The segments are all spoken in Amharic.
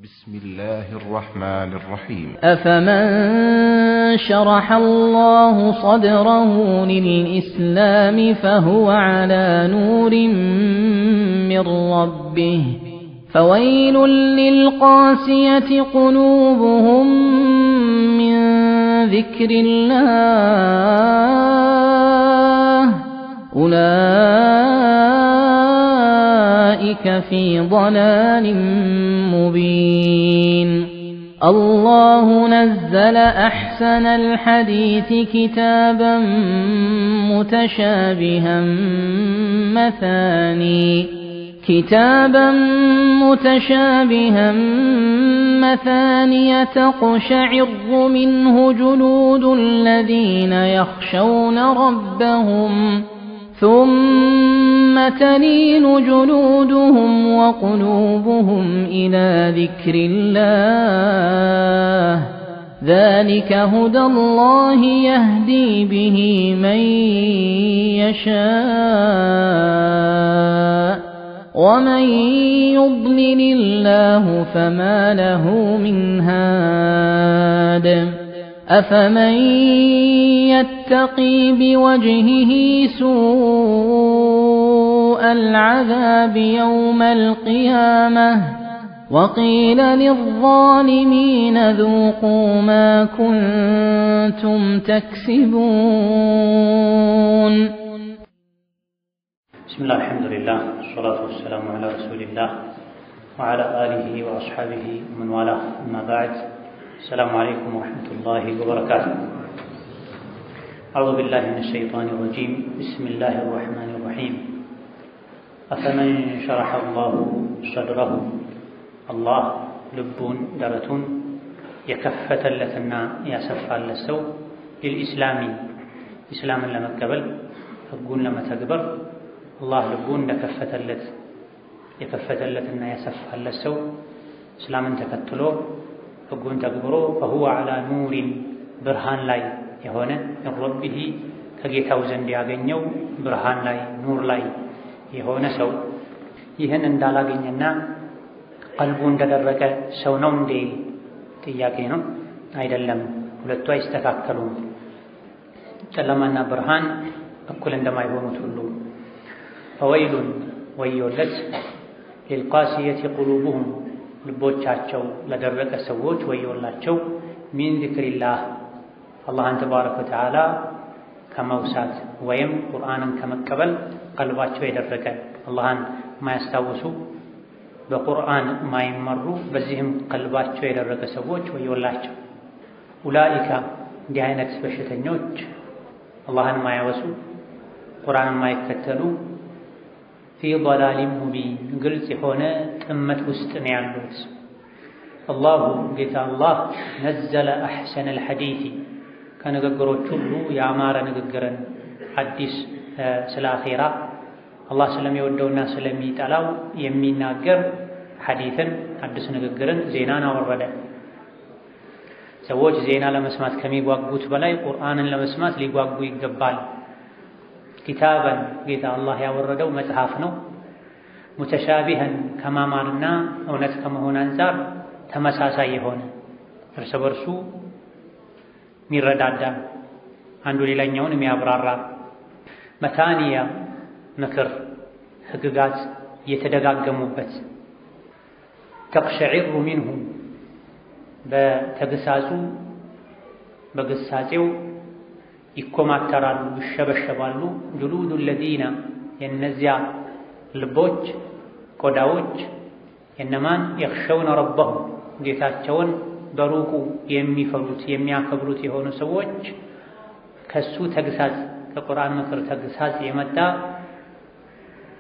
بسم الله الرحمن الرحيم أفمن شرح الله صدره للإسلام فهو على نور من ربه فويل للقاسية قلوبهم من ذكر الله أولئك في ضلال مبين الله نزل أحسن الحديث كتابا متشابها مثانية تقشعر منه جلود الذين يخشون ربهم ثم تلين جلودهم وقلوبهم إلى ذكر الله ذلك هدى الله يهدي به من يشاء ومن يضلل الله فما له من هاد أفمن يتقي بوجهه سوء العذاب يوم القيامة وقيل للظالمين ذوقوا ما كنتم تكسبون. بسم الله الحمد لله والصلاة والسلام على رسول الله وعلى آله وأصحابه ومن والاه أما بعد السلام عليكم ورحمة الله وبركاته. أعوذ بالله من الشيطان الرجيم بسم الله الرحمن الرحيم أفمن شرح الله صدره الله ልቡን ደረቱን የከፈተለትና ያሰፋለት ሰው ለልኢስላሚ ኢስላምን ለመቀበል ህጉን ለመተግበር አላህ ልቡን እንደከፈተለት የከፈተለትና ያሰፋለት ሰው እስላምን ተከትሎ ህጉን ተግብሮ فهو على نور ብርሃን ላይ የሆነ ረቢሂ ከጌታው ዘንድ ያገኘው ብርሃን ላይ ኑር ላይ የሆነ ሰው ይህን እንዳላገኘና ቀልቡ እንደደረቀ ሰው ነው እንዴ? ጥያቄ ነው። አይደለም፣ ሁለቱ አይስተካከሉም። ጨለማና ብርሃን እኩል እንደማይሆኑት ሁሉ ፈወይሉን ወዮለት للقاسية قلوبهم ልቦቻቸው ለደረቀ ሰዎች ወዮላቸው ሚን ዚክሪላህ አላህን ተባረከ ወተዓላ ከመውሳት ወይም ቁርአንን ከመቀበል ቀልባቸው የደረቀ አላህን ማያስታውሱ በቁርአን ማይመሩ በዚህም ቀልባቸው የደረቀ ሰዎች ወዮላቸው። ኡላኢካ እንዲህ አይነት በሽተኞች አላህን ማያወሱ ቁርአንን ማይከተሉ ፊ ضلال ሙቢን ግልጽ የሆነ ጥመት ውስጥ ነው ያሉት። አላሁ ጌታ አላህ ነዘለ አሕሰነ الحديث ከንግግሮች ሁሉ ያማረ ንግግርን አዲስ ስለ አኺራ አላህ ስለሚወደውና ስለሚጠላው የሚናገር ሐዲስን አዲስ ንግግርን ዜናን አወረደ። ሰዎች ዜና ለመስማት ከሚጓጉት በላይ ቁርአንን ለመስማት ሊጓጉ ይገባል። ኪታበን ጌታ አላህ ያወረደው መጽሐፍ ነው። ሙተሻቢሀን ከማማርና እውነት ከመሆን አንፃር ተመሳሳይ የሆነ እርስ በርሱ ሚረዳዳ አንዱ ሌላኛውን የሚያብራራ መታኒያ ምክር ህግጋት የተደጋገሙበት ተቅሸዒሩ ሚንሁ በተግሳጹ በግሳጼው ይኮማተራሉ ይሸበሸባሉ ጁሉዱ ለዚነ የነዚያ ልቦች ቆዳዎች የነማን የኽሸውነ ረበሁም ጌታቸውን በሩቁ የሚፈሩት የሚያከብሩት የሆኑ ሰዎች ከሱ ተግሳጽ ከቁርአን ምክር ተግሳጽ የመጣ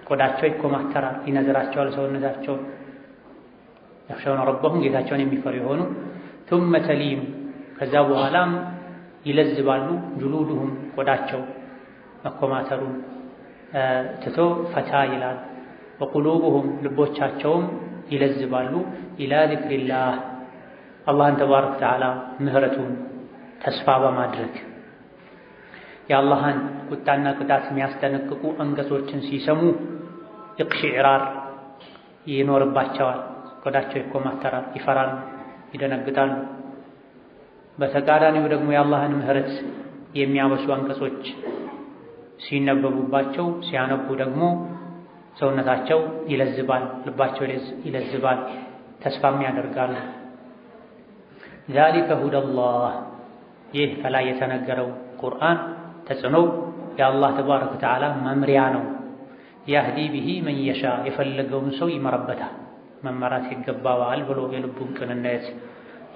ቆዳቸው ይኮማተራል ይነዝራቸዋል ሰውነታቸው የኽሸውነ ረበሁም ጌታቸውን የሚፈሩ የሆኑ ثم ተሊም ከዛ በኋላም ይለዝባሉ ጁሉዱሁም ቆዳቸው መኮማተሩን ትቶ ፈታ ይላል ወቁሉቡሁም ልቦቻቸውም ይለዝባሉ ኢላ ዚክሪላህ አላህን ተባረከ ወተዓላ ምህረቱን ተስፋ በማድረግ የአላህን ቁጣና ቅጣት የሚያስጠነቅቁ አንቀጾችን ሲሰሙ ኢቅሽዕራር ይኖርባቸዋል፣ ቆዳቸው ይኮማተራል፣ ይፈራሉ፣ ይደነግጣሉ። በተቃራኒው ደግሞ የአላህን ምህረት የሚያወሱ አንቀጾች ሲነበቡባቸው ሲያነቡ ደግሞ ሰውነታቸው ይለዝባል፣ ልባቸው ይለዝባል፣ ተስፋም ያደርጋሉ። ዛሊከ ሁደላህ ይህ ከላይ የተነገረው ቁርአን ተጽዕኖው የአላህ ተባረከ ወተዓላ መምሪያ ነው። ያህዲ ቢሂ መን የሻ የፈለገውን ሰው ይመራበታል፣ መመራት ይገባዋል ብሎ የልቡን ቅንነት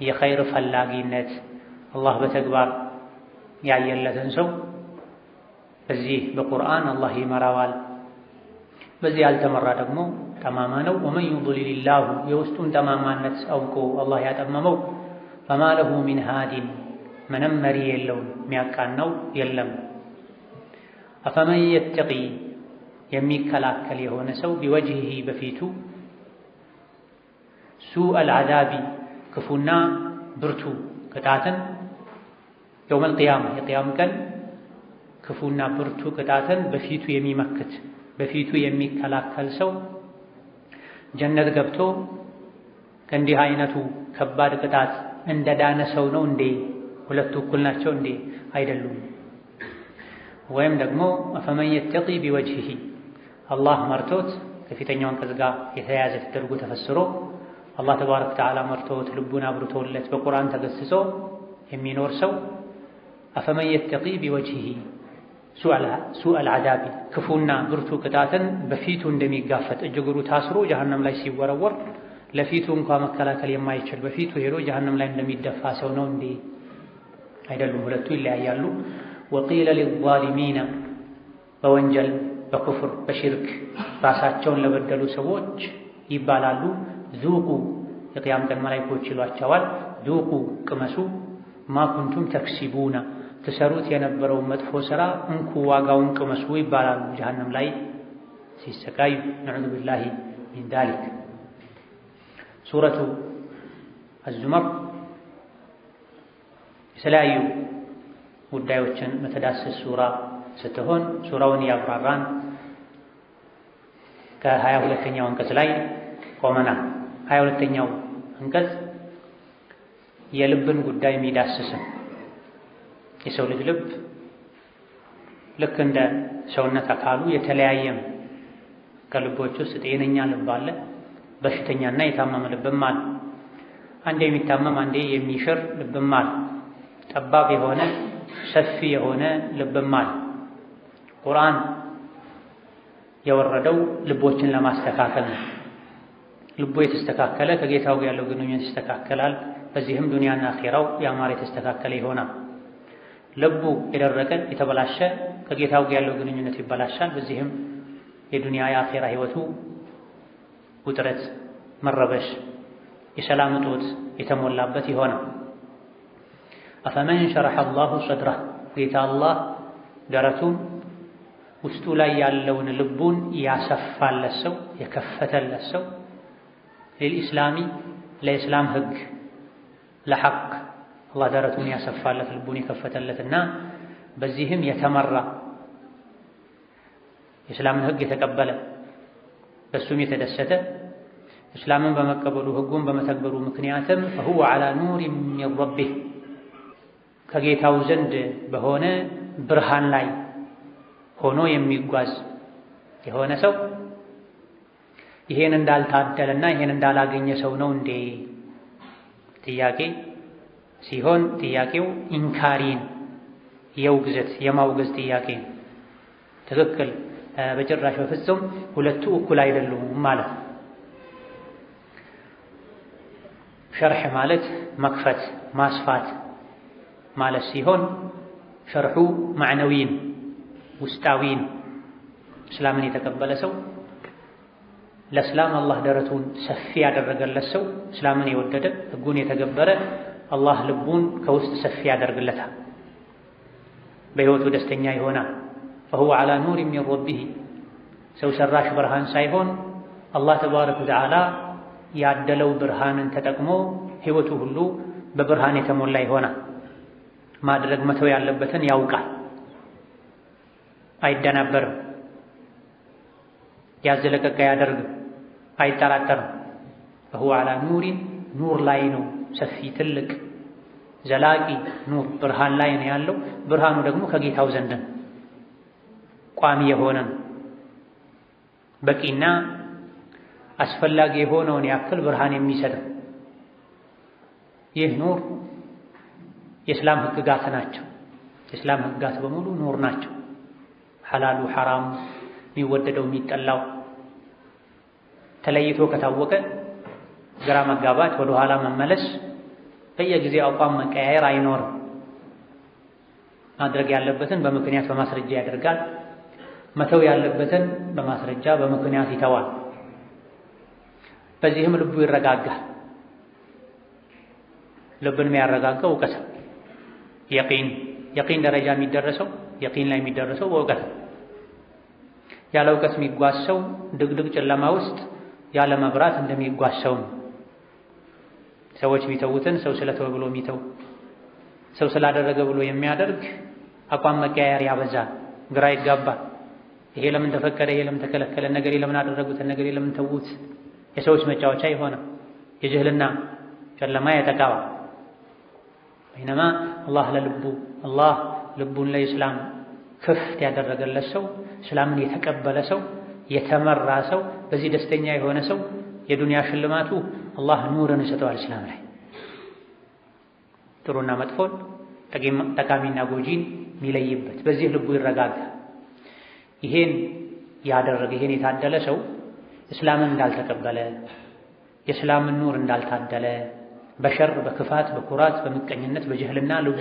የኸይር ፈላጊነት አላህ በተግባር ያየለትን ሰው በዚህ በቁርአን አላህ ይመራዋል። በዚህ ያልተመራ ደግሞ ጠማማ ነው። ወመን ዩድሊልላሁ የውስጡን ጠማማነት አውቆ አላህ ያጠመመው ፈማ ለሁ ሚን ሃዲን ምንም መሪ የለውም፣ የሚያቃናው የለም። አፈመን የተቂ የሚከላከል የሆነ ሰው ቢወጅሂ በፊቱ ሱአል ዐዛቢ ክፉና ብርቱ ቅጣትን የውመል ቂያማ የቂያም ቀን ክፉና ብርቱ ቅጣትን በፊቱ የሚመክት በፊቱ የሚከላከል ሰው ጀነት ገብቶ ከእንዲህ አይነቱ ከባድ ቅጣት እንደዳነ ሰው ነው እንዴ? ሁለቱ እኩል ናቸው እንዴ? አይደሉም። ወይም ደግሞ አፈመን የተቂ ቢወጅሂ አላህ መርቶት ከፊተኛው አንቀጽ ጋር የተያያዘ ተደርጎ ተፈስሮ አላህ ተባረከ ወተዓላ መርቶት ልቡን አብርቶለት በቁርአን ተገስጾ የሚኖር ሰው አፈመን የተቂ ቢወጅሂ ሱአል ዐዛቢ ክፉና ብርቱ ቅጣትን በፊቱ እንደሚጋፈጥ እጅ እግሩ ታስሮ ጀሀነም ላይ ሲወረወር ለፊቱ እንኳ መከላከል የማይችል በፊቱ ሄዶ ጀሀነም ላይ እንደሚደፋ ሰው ነው እንዴ? አይደሉም። ሁለቱ ይለያያሉ። ወቂለ ሊዛሊሚነ በወንጀል በኩፍር በሽርክ ራሳቸውን ለበደሉ ሰዎች ይባላሉ ዙቁ የቂያም ቀን መላኢኮች ይሏቸዋል፣ ዙቁ ቅመሱ ማ ኩንቱም ተክሲቡና ትሰሩት የነበረውን መጥፎ ሥራ እንኩ ዋጋውን ቅመሱ ይባላሉ ጀሀነም ላይ ሲሰቃዩ። ነዑዙ ቢላሂ ሚን ዛሊክ። ሱረቱ አዙመር የተለያዩ ጉዳዮችን መተዳሰስ ሱራ ስትሆን ሱራውን ያብራራን ከ22ኛው አንቀጽ ላይ ቆመናል። 22ኛው አንቀጽ የልብን ጉዳይ የሚዳስስም የሰው ልጅ ልብ ልክ እንደ ሰውነት አካሉ የተለያየም ከልቦች ውስጥ ጤነኛ ልብ አለ፣ በሽተኛና የታመመ ልብም አለ። አንዴ የሚታመም አንዴ የሚሽር ልብም አለ። ጠባብ የሆነ ሰፊ የሆነ ልብም አለ። ቁርአን የወረደው ልቦችን ለማስተካከል ነው። ልቡ የተስተካከለ ከጌታው ጋር ያለው ግንኙነት ይስተካከላል። በዚህም ዱንያና አኺራው ያማረ የተስተካከለ ይሆናል። ልቡ የደረቀ የተበላሸ ከጌታው ጋር ያለው ግንኙነት ይበላሻል። በዚህም የዱንያ የአኺራ ህይወቱ ውጥረት፣ መረበሽ፣ የሰላም እጦት የተሞላበት ይሆናል። አፈመን ሸረሐ አላሁ ሰድረህ ጌታ አላህ ደረቱን ውስጡ ላይ ያለውን ልቡን ያሰፋለት ሰው የከፈተለት ሰው ለልኢስላሚ ለኢስላም ህግ ለሐቅ አላህ ደረቱን ያሰፋለት ልቡን የከፈተለትና በዚህም የተመራ የእስላምን ህግ የተቀበለ በሱም የተደሰተ እስላምን በመቀበሉ ህጉን በመተግበሩ ምክንያትም فهو على نور من ربه ከጌታው ዘንድ በሆነ ብርሃን ላይ ሆኖ የሚጓዝ የሆነ ሰው ይሄን እንዳልታደለና ይሄን እንዳላገኘ ሰው ነው እንዴ? ጥያቄ ሲሆን ጥያቄው ኢንካሪን የውግዘት የማውገዝ ጥያቄ ትክክል በጭራሽ በፍጹም ሁለቱ እኩል አይደሉም ማለት። ሸርሕ ማለት መክፈት ማስፋት ማለት ሲሆን ሸርሑ ማዕነዊን ውስጣዊን እስላምን የተቀበለ ሰው ለእስላም አላህ ደረቱን ሰፊ ያደረገለት ሰው እስላምን የወደደ ህጉን የተገበረ አላህ ልቡን ከውስጥ ሰፊ ያደርግለታል፣ በህይወቱ ደስተኛ ይሆናል። فهو على نور من ربه ሰው ሰራሽ ብርሃን ሳይሆን አላህ ተባረከ ወተዓላ ያደለው ብርሃንን ተጠቅሞ ህይወቱ ሁሉ በብርሃን የተሞላ ይሆናል። ማድረግ መተው ያለበትን ያውቃል፣ አይደናበርም፣ ያዘለቀቀ ያደርግ አይጠራጠርም። فهو على نور ላይ ነው ሰፊ ትልቅ ዘላቂ ኑር ብርሃን ላይ ነው ያለው። ብርሃኑ ደግሞ ከጌታው ዘንድ ነው፣ ቋሚ የሆነ በቂና አስፈላጊ የሆነውን ያክል ብርሃን የሚሰጥ ይህ ኑር የእስላም ህግጋት ናቸው። የእስላም ህግጋት በሙሉ ኑር ናቸው። ሐላሉ ሐራሙ የሚወደደው የሚጠላው ተለይቶ ከታወቀ ግራ መጋባት ወደ ኋላ መመለስ በየጊዜው አቋም መቀያየር አይኖርም። ማድረግ ያለበትን በምክንያት በማስረጃ ያደርጋል። መተው ያለበትን በማስረጃ በምክንያት ይተዋል። በዚህም ልቡ ይረጋጋል። ልብን የሚያረጋጋው እውቀት የቂን ደረጃ የሚደረሰው የቂን ላይ የሚደረሰው በእውቀት። ያለ እውቀት የሚጓዝ ሰው ድቅድቅ ጨለማ ውስጥ ያለ መብራት እንደሚጓዝ ሰው ነው። ሰዎች ቢተውትን ሰው ስለተወ ብሎ የሚተው ሰው ስላደረገ ብሎ የሚያደርግ አቋም መቀያየር ያበዛል፣ ግራ ይጋባል። ይሄ ለምን ተፈቀደ፣ ይሄ ለምን ተከለከለ፣ ነገር ለምን አደረጉት፣ ነገር ለምን ተዉት፣ የሰዎች መጫወቻ የሆነ የጅህልና ጨለማ ያጠቃዋ። በይነማ አላህ ልቡን ለኢስላም ክፍት ያደረገለት ሰው፣ እስላምን የተቀበለ ሰው፣ የተመራ ሰው፣ በዚህ ደስተኛ የሆነ ሰው የዱንያ ሽልማቱ አላህ ኑርን ይሰጠዋል። እስላም ላይ ጥሩና መጥፎን ጠቃሚና ጎጂን የሚለይበት በዚህ ልቡ ይረጋጋል። ይሄን ያደረገ ይሄን የታደለ ሰው እስላምን እንዳልተቀበለ የእስላምን ኑር እንዳልታደለ በሸር በክፋት በኩራት በምቀኝነት በጅህልና ልቡ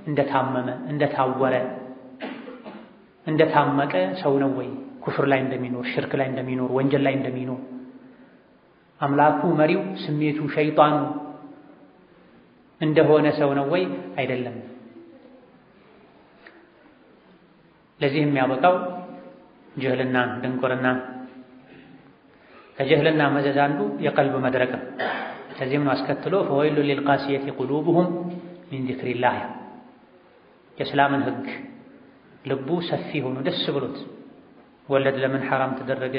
እንደታመመ እንደታወረ እንደታመቀ ሰው ነው ወይ? ኩፍር ላይ እንደሚኖር ሽርክ ላይ እንደሚኖር ወንጀል ላይ እንደሚኖር አምላኩ መሪው ስሜቱ ሸይጣኑ እንደሆነ ሰው ነው ወይ? አይደለም። ለዚህ የሚያበቃው ጅህልና ድንቁርና። ከጅህልና መዘዝ አንዱ የቀልብ መድረቅ ነው። ከዚህም ነው አስከትሎ ፈወይሉ ሊልቃሲየቲ ቁሉብሁም ሚን ዚክሪላህ። የእስላምን ህግ ልቡ ሰፊ ሆኖ ደስ ብሎት ወለድ ለምን ሐራም ተደረገ፣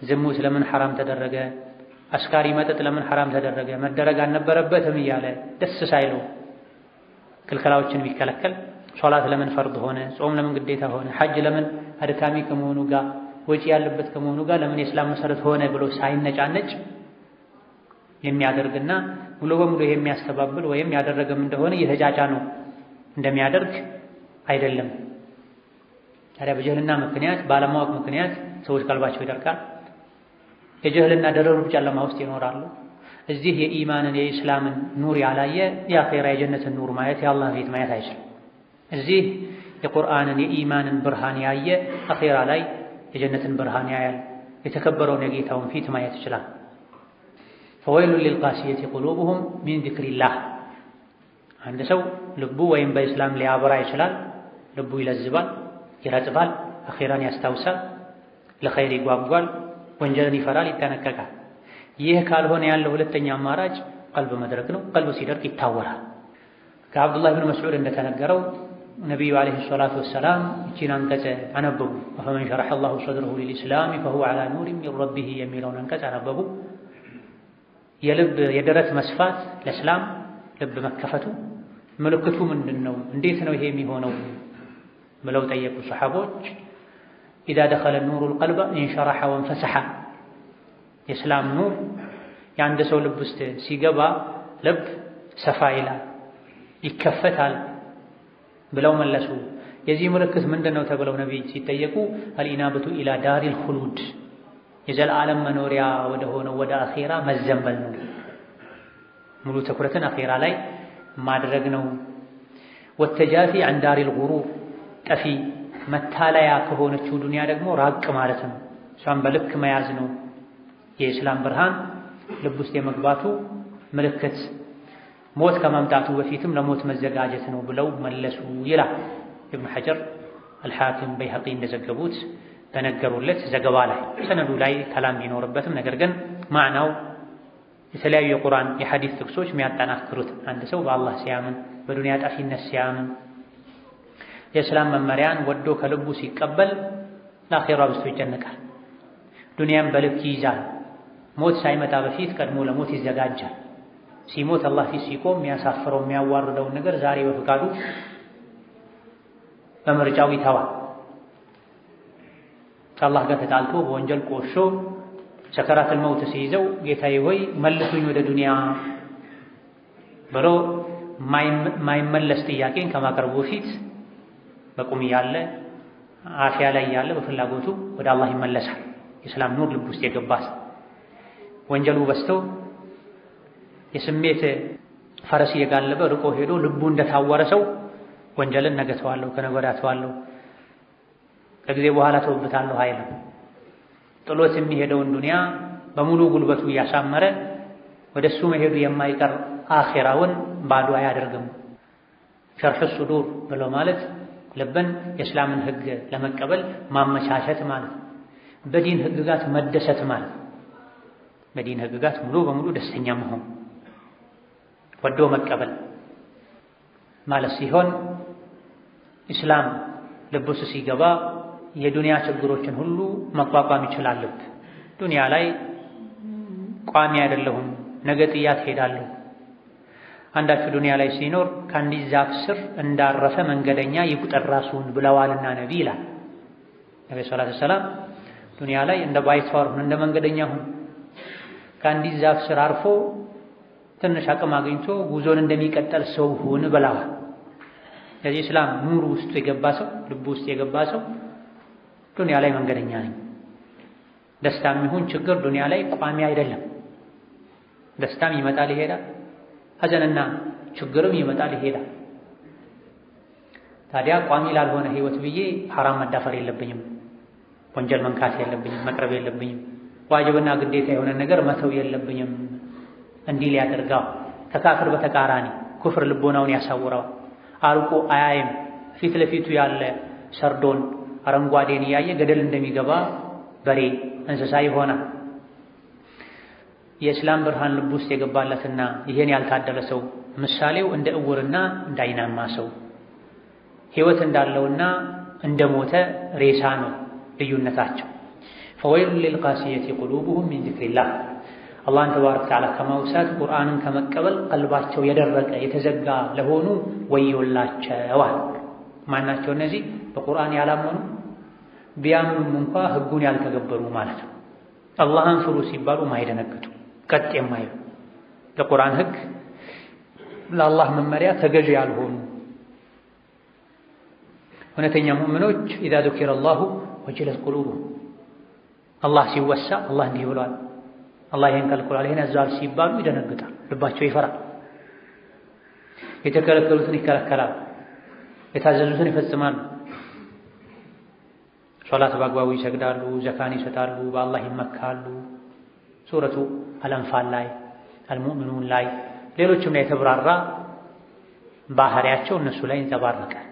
ዝሙት ለምን ሐራም ተደረገ፣ አስካሪ መጠጥ ለምን ሐራም ተደረገ፣ መደረግ አልነበረበትም እያለ ደስ ሳይለው ክልከላዎችን የሚከለከል ሶላት ለምን ፈርድ ሆነ፣ ጾም ለምን ግዴታ ሆነ፣ ሐጅ ለምን አድካሚ ከመሆኑ ጋር ወጪ ያለበት ከመሆኑ ጋር ለምን የእስላም መሰረት ሆነ ብሎ ሳይነጫነጭ የሚያደርግና ሙሉ በሙሉ የሚያስተባብል ወይም ያደረገም እንደሆነ እየተጫጫ ነው እንደሚያደርግ አይደለም። ታዲያ በጀህልና ምክንያት ባለማወቅ ምክንያት ሰዎች ቀልባቸው ይደርቃል። የጀህልና ደረሩብ ጨለማ ውስጥ ይኖራሉ። እዚህ የኢማንን የኢስላምን ኑር ያላየ የአኺራ የጀነትን ኑር ማየት የአላህ ፊት ማየት አይችልም። እዚህ የቁርአንን የኢማንን ብርሃን ያየ አኺራ ላይ የጀነትን ብርሃን ያያል። የተከበረውን የጌታውን ፊት ማየት ይችላል። ፈወይሉ ሊልቃሲየቲ ቁሉብሁም ሚን ዚክሪላህ። አንድ ሰው ልቡ ወይም በኢስላም ሊያበራ ይችላል። ልቡ ይለዝባል፣ ይረጥባል፣ አኺራን ያስታውሳል፣ ለኸይር ይጓጓል፣ ወንጀልን ይፈራል፣ ይጠነቀቃል። ይህ ካልሆነ ያለው ሁለተኛ አማራጭ ቀልብ መድረቅ ነው። ቀልብ ሲደርቅ ይታወራል። ከአብዱላህ ብን መስዑድ እንደተነገረው ነቢዩ ዓለይሂ ሰላቱ ወሰላም እቺን አንቀጽ አነበቡ። ፈመን ሸረሐ አላሁ ሰድረሁ ሊልኢስላሚ ፈሁወ ዐላ ኑሪን ሚን ረቢህ የሚለውን አንቀጽ አነበቡ። የልብ የደረት መስፋት ለእስላም ልብ መከፈቱ ምልክቱ ምንድን ነው? እንዴት ነው ይሄ የሚሆነው ብለው ጠየቁ ሰሓቦች። ኢዛ ደኸለ ኑሩ ልቀልበ ኢንሸረሐ ወንፈሰሐ። የእስላም ኑር የአንድ ሰው ልብ ውስጥ ሲገባ ልብ ሰፋ ይላል፣ ይከፈታል ብለው መለሱ። የዚህ ምልክት ምንድን ነው ተብለው ነቢይ ሲጠየቁ አልኢናበቱ ኢላ ዳሪል ኹሉድ፣ የዘላለም መኖሪያ ወደ ሆነው ወደ አኼራ መዘንበል ነው። ሙሉ ትኩረትን አኼራ ላይ ማድረግ ነው። ወተጃፊ አን ዳሪል ጉሩር፣ ጠፊ መታለያ ከሆነችው ዱንያ ደግሞ ራቅ ማለት ነው። እሷን በልክ መያዝ ነው። የኢስላም ብርሃን ልብ ውስጥ የመግባቱ ምልክት ሞት ከመምጣቱ በፊትም ለሞት መዘጋጀት ነው ብለው መለሱ ይላል ኢብኑ ሐጀር፣ አልሐኪም፣ በይሐቂ እንደዘገቡት በነገሩለት ዘገባ ላይ። ሰነዱ ላይ ከላም ቢኖርበትም ነገር ግን ማዕናው የተለያዩ የቁርአን የሐዲስ ጥቅሶች የሚያጠናክሩት አንድ ሰው በአላህ ሲያምን በዱንያ ጠፊነት ሲያምን የእስላም መመሪያን ወዶ ከልቡ ሲቀበል ለአኼራ ብስቶ ይጨነቃል። ዱንያም በልክ ይይዛል፣ ሞት ሳይመጣ በፊት ቀድሞ ለሞት ይዘጋጃል። ሲሞት አላህ ፊት ሲቆም የሚያሳፍረው የሚያዋርደውን ነገር ዛሬ በፍቃዱ በምርጫው ይተዋል። ከአላህ ጋር ተጣልቶ በወንጀል ቆሾ ሰከራተል መውት ሲይዘው ጌታዬ ሆይ መልሱኝ ወደ ዱንያ ብሎ ማይመለስ ጥያቄን ከማቅረቡ በፊት በቁም ያለ አፊያ ላይ ያለ በፍላጎቱ ወደ አላህ ይመለሳል። የሰላም ኑር ልብ ውስጥ የገባ ወንጀሉ በስቶ የስሜት ፈረስ የጋለበ ርቆ ሄዶ ልቡ እንደታወረ ሰው ወንጀልን ነገ ተዋለሁ ከነገ ወዲያ ተዋለሁ ከጊዜ በኋላ ተውብታለሁ አይልም። ጥሎት የሚሄደውን ዱንያ በሙሉ ጉልበቱ እያሳመረ ወደሱ መሄዱ የማይቀር አኺራውን ባዶ አያደርግም። ሸርሕ ሱዱር ብሎ ማለት ልብን የእስላምን ህግ ለመቀበል ማመቻቸት ማለት፣ በዲን ህግጋት መደሰት ማለት፣ በዲን ህግጋት ሙሉ በሙሉ ደስተኛ መሆን ወዶ መቀበል ማለት ሲሆን ኢስላም ልብ ውስጥ ሲገባ የዱንያ ችግሮችን ሁሉ መቋቋም ይችላል። ዱንያ ላይ ቋሚ አይደለሁም ነገ ጥያት ሄዳለሁ። አንዳችሁ ዱንያ ላይ ሲኖር ከአንዲት ዛፍ ስር እንዳረፈ መንገደኛ ይቁጠር ራሱን ብለዋልና ነቢ ይላል ነብዩ ሰለላሁ ዐለይሂ ወሰለም። ዱንያ ላይ እንደ ባይተዋር ሁን፣ እንደ መንገደኛ ሁን። ከአንዲት ዛፍ ስር አርፎ ትንሽ አቅም አግኝቶ ጉዞን እንደሚቀጠል ሰው ሁን ብለዋል። ስለዚህ እስላም ኑር ውስጥ የገባ ሰው ልብ ውስጥ የገባ ሰው ዱንያ ላይ መንገደኛ ነኝ። ደስታም ይሁን ችግር ዱንያ ላይ ቋሚ አይደለም። ደስታም ይመጣል ይሄዳል፣ ሐዘንና ችግርም ይመጣል ይሄዳል። ታዲያ ቋሚ ላልሆነ ህይወት ብዬ ሐራም መዳፈር የለብኝም፣ ወንጀል መንካት የለብኝም፣ መቅረብ የለብኝም፣ ዋጅብና ግዴታ የሆነ ነገር መተው የለብኝም። እንዲህ ሊያደርጋው ከካፍር በተቃራኒ ኩፍር ልቦናውን ያሳውረው፣ አርቆ አያይም። ፊት ለፊቱ ያለ ሰርዶን አረንጓዴን እያየ ገደል እንደሚገባ በሬ እንስሳ ይሆናል። የእስላም ብርሃን ልብ ውስጥ የገባለትና ይሄን ያልታደለ ሰው ምሳሌው እንደ እውርና እንዳይናማ ሰው፣ ህይወት እንዳለውና እንደሞተ ሬሳ ነው ልዩነታቸው። ፈወይሉ ሊልቃሲየቲ ቁሉቡሁም ሚን ዚክሪላህ አላህን ተባረከ ወተዓላ ከማውሳት ቁርአንን ከመቀበል ቀልባቸው የደረቀ የተዘጋ ለሆኑ ወዮላቸዋል። ማናቸው እነዚህ? በቁርአን ያላመኑ ቢያምኑም እንኳ ህጉን ያልተገበሩ ማለት ነው። አላህን ፍሩ ሲባሉ ማይደነግጡ ቀጥ የማይሉ ለቁርአን ህግ ለአላህ መመሪያ ተገዥ ያልሆኑ እውነተኛ ሙእሚኖች ኢዛ ذكر الله وجلت قلوبهم አላህ ሲወሳ አላህ እንዲህ ብሏል፣ አላህ ይሄን ከልክሏል፣ ይሄን አዟል ሲባሉ ይደነግጣል፣ ልባቸው ይፈራል። የተከለከሉትን ይከለከላል፣ የታዘዙትን ይፈጽማሉ። ሶላት በአግባቡ ይሰግዳሉ፣ ዘካን ይሰጣሉ፣ በአላህ ይመካሉ። ሱረቱ አልአንፋል ላይ አልሙእሚኑን ላይ ሌሎችም ላይ የተብራራ ባህሪያቸው እነሱ ላይ ይንጸባረቃል።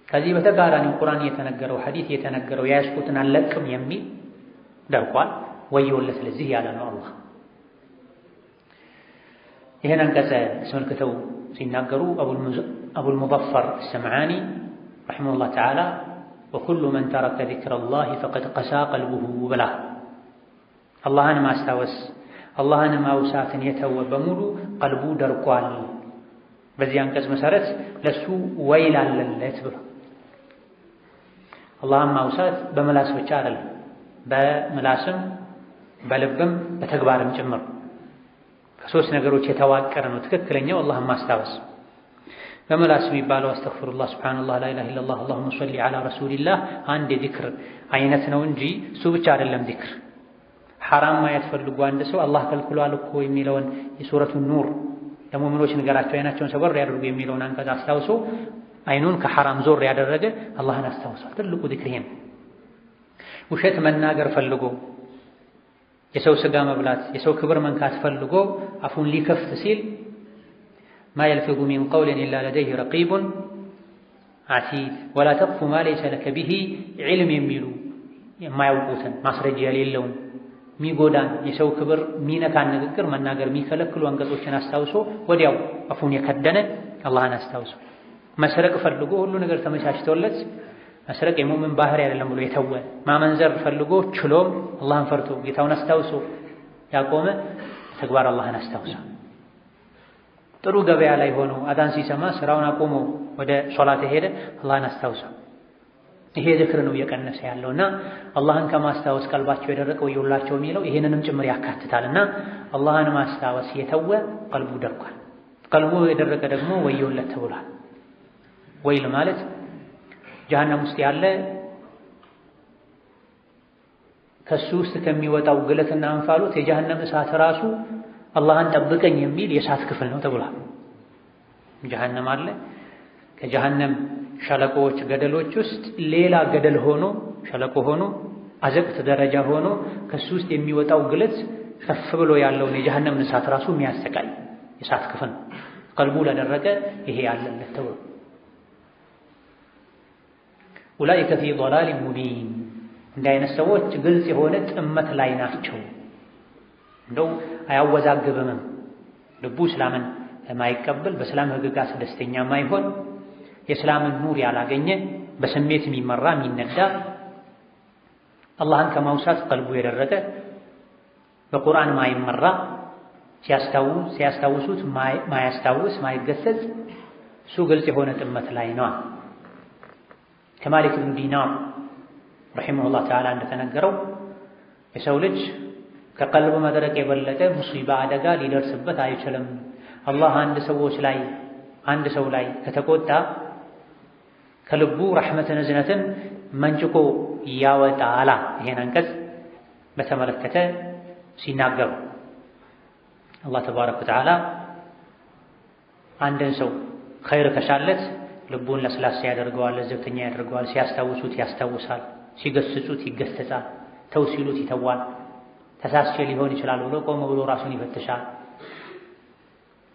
ከዚህ በተቃራኒው ቁርአን የተነገረው ሐዲስ የተነገረው ያስቁትን አለቅም የሚል ደርቋል። ወዮለት ለዚህ ያለ ነው አላህ። ይሄን አንቀጽ አስመልክተው ሲናገሩ አቡል ሙዘፈር አልሰምዓኒ ረሒመሁላህ ተዓላ ወኩሉ መን ተረከ ዚክረላህ ፈቀድ ቀሳ ቀልቡሁ ብላ አላህን ማስታወስ አላህን ማውሳትን የተወ በሙሉ ቀልቡ ደርቋል። በዚህ አንቀጽ መሰረት ለሱ ወይል አለለት ብሎ አላህን ማውሳት በምላስ ብቻ አይደለም፣ በምላስም በልብም በተግባርም ጭምር ከሶስት ነገሮች የተዋቀረ ነው ትክክለኛው አላህን ማስታወስ። በምላስ የሚባለው አስተግፊሩላህ፣ ሱብሃነላህ፣ ላኢላሃ ኢለላህ፣ አላሁመ ሰሊ ዐላ ረሱሊላህ አንድ የዚክር አይነት ነው እንጂ እሱ ብቻ አይደለም ዚክር። ሐራም ማየት ፈልጎ አንድ ሰው አላህ ከልክሏል እኮ የሚለውን የሱረቱን ኑር ለሙእሚኖች ንገራቸው አይናቸውን ሰበር ያደርጉ የሚለውን አንቀጽ አስታውሶ አይኑን ከሐራም ዞር ያደረገ አላህን አስታውሷል። ትልቁ ዚክር ይሄ ነው። ውሸት መናገር ፈልጎ የሰው ስጋ መብላት የሰው ክብር መንካት ፈልጎ አፉን ሊከፍት ሲል ማ የልፊዙ ሚን ቀውሊን ኢላ ለደይሂ ረቂቡን ዓቲድ ወላ ተቅፉ ማ ለይሰ ለከ ቢሂ ዒልም የሚሉ የማያውቁትን ማስረጃ የሌለውን ሚጎዳን የሰው ክብር ሚነካን ንግግር መናገር የሚከለክሉ አንቀጾችን አስታውሶ ወዲያው አፉን የከደነ አላህን አስታውሶ መስረቅ ፈልጎ ሁሉ ነገር ተመቻችቶለት መስረቅ የሙእምን ባህሪ አይደለም ብሎ የተወ ማመንዘር ፈልጎ ችሎም አላህን ፈርቶ ጌታውን አስታውሶ ያቆመ ተግባር አላህን አስታውሳ። ጥሩ ገበያ ላይ ሆኖ አዳን ሲሰማ ስራውን አቆሞ ወደ ሶላት ሄደ አላህን አስታውሳ። ይሄ ዝክር ነው እየቀነሰ ያለውና አላህን ከማስታወስ ቀልባቸው የደረቀው ይውላቸው የሚለው ይሄንንም ጭምር ያካትታልና አላህን ማስታወስ የተወ ቀልቡ ደርቋል። ቀልቡ የደረቀ ደግሞ ወዮለት ተብሏል። ወይል ማለት ጀሃነም ውስጥ ያለ ከሱ ውስጥ ከሚወጣው ግለትና እንፋሎት የጀሃነም እሳት ራሱ አላህን ጠብቀኝ የሚል የእሳት ክፍል ነው ተብሏል። ጀሃነም አለ። ከጀሃነም ሸለቆዎች ገደሎች ውስጥ ሌላ ገደል ሆኖ ሸለቆ ሆኖ አዘቅት ደረጃ ሆኖ ከሱ ውስጥ የሚወጣው ግለት ከፍ ብሎ ያለውን የጀሃነም እሳት ራሱ የሚያሰቃይ የእሳት ክፍል ነው። ቀልቡ ለደረቀ ይሄ ያለለት ተብሎ ኡላኢከ ፊ ضላል ሙቢን እንዲህ አይነት ሰዎች ግልጽ የሆነ ጥመት ላይ ናቸው። እንደው አያወዛግብምም። ልቡ እስላምን የማይቀበል በእስላም ህግጋት ደስተኛ የማይሆን የእስላምን ኑር ያላገኘ በስሜት የሚመራ የሚነዳ አላህን ከማውሳት ቀልቡ የደረቀ በቁርአን ማይመራ ሲያስታውሱት ማያስታውስ ማይገሰጽ እሱ ግልጽ የሆነ ጥመት ላይ ነው። ከማሊክ ብን ዲናር ረሒመሁላህ ተዓላ እንደተነገረው የሰው ልጅ ከቀልቡ መድረቅ የበለጠ ሙሲባ አደጋ ሊደርስበት አይችልም። አላህ አንድ ሰው ላይ ከተቆጣ ከልቡ ረሕመትን እዝነትን መንጭቆ ያወጣላ። ይሄን አንቀጽ በተመለከተ ሲናገሩ አላህ ተባረከ ወተዓላ አንድን ሰው ኸይር ከሻለት ልቡን ለስላሳ ያደርገዋል፣ ለዘብተኛ ያደርገዋል። ሲያስታውሱት ያስታውሳል፣ ሲገስጹት ይገሰጻል፣ ተው ሲሉት ይተዋል። ተሳስቼ ሊሆን ይችላል ብሎ ቆም ብሎ ራሱን ይፈትሻል።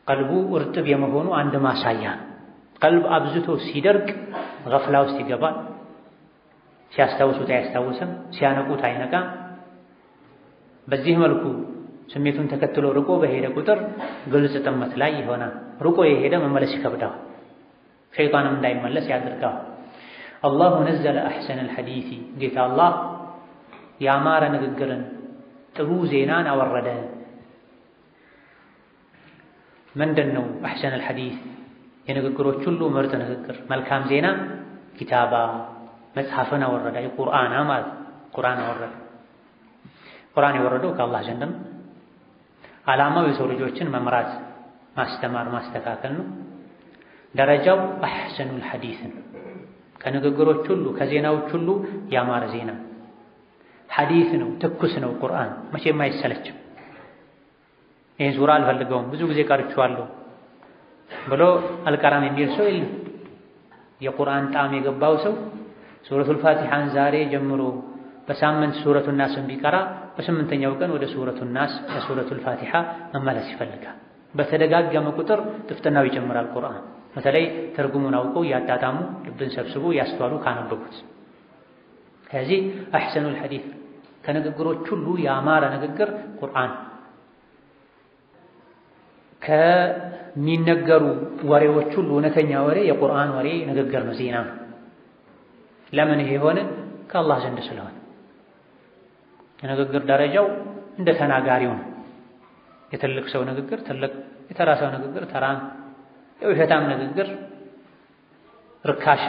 ቀልቡ እርጥብ የመሆኑ አንድ ማሳያ። ቀልብ አብዝቶ ሲደርቅ ገፍላ ውስጥ ይገባል። ሲያስታውሱት አያስታውስም፣ ሲያነቁት አይነቃም። በዚህ መልኩ ስሜቱን ተከትሎ ርቆ በሄደ ቁጥር ግልጽ ጥመት ላይ ይሆናል። ርቆ የሄደ መመለስ ይከብዳል። ሸይጣንም እንዳይመለስ ያደርጋል። አላሁ ነዘለ አሕሰነል ሐዲሲ ጌታ አላህ ያማረ ንግግርን ጥሩ ዜናን አወረደ። ምንድን ነው አሕሰነል ሐዲስ? የንግግሮች ሁሉ ምርጥ ንግግር መልካም ዜና ኪታባ መጽሐፍን አወረደ። የቁርአን ማለት ቁርአን አወረደ። ቁርአን የወረደው ከአላህ ዘንድ ነው። ዓላማው የሰው ልጆችን መምራት፣ ማስተማር፣ ማስተካከል ነው። ደረጃው አሕሰኑል ሐዲስ ከንግግሮች ሁሉ ከዜናዎች ሁሉ ያማረ ዜና ሐዲስ ነው። ትኩስ ነው። ቁርአን መቼም አይሰለችም። ይህን ሱራ አልፈልገውም ብዙ ጊዜ ቀርቼዋለሁ ብሎ አልቀራም የሚል ሰው የለም። የቁርአን ጣዕም የገባው ሰው ሱረቱል ፋቲሓን ዛሬ ጀምሮ በሳምንት ሱረቱን ናስን ቢቀራ በስምንተኛው ቀን ወደ ሱረቱን ናስ ለሱረቱል ፋቲሓ መመለስ ይፈልጋል። በተደጋገመ ቁጥር ጥፍጥናው ይጨምራል። ቁርአን በተለይ ትርጉሙን አውቀው ያጣጣሙ ልብን ሰብስቦ ያስተዋሉ ካነበቡት። ከዚህ አሕሰኑል ሐዲስ ከንግግሮች ሁሉ ያማረ ንግግር ቁርአን። ከሚነገሩ ወሬዎች ሁሉ እውነተኛ ወሬ የቁርአን ወሬ ንግግር ነው፣ ዜና ነው። ለምን ይሄ ሆነ? ከአላህ ዘንድ ስለሆነ። የንግግር ደረጃው እንደ ተናጋሪው ነው። የትልቅ ሰው ንግግር ትልቅ፣ የተራ ሰው ንግግር ተራ፣ የውሸታም ንግግር ርካሽ።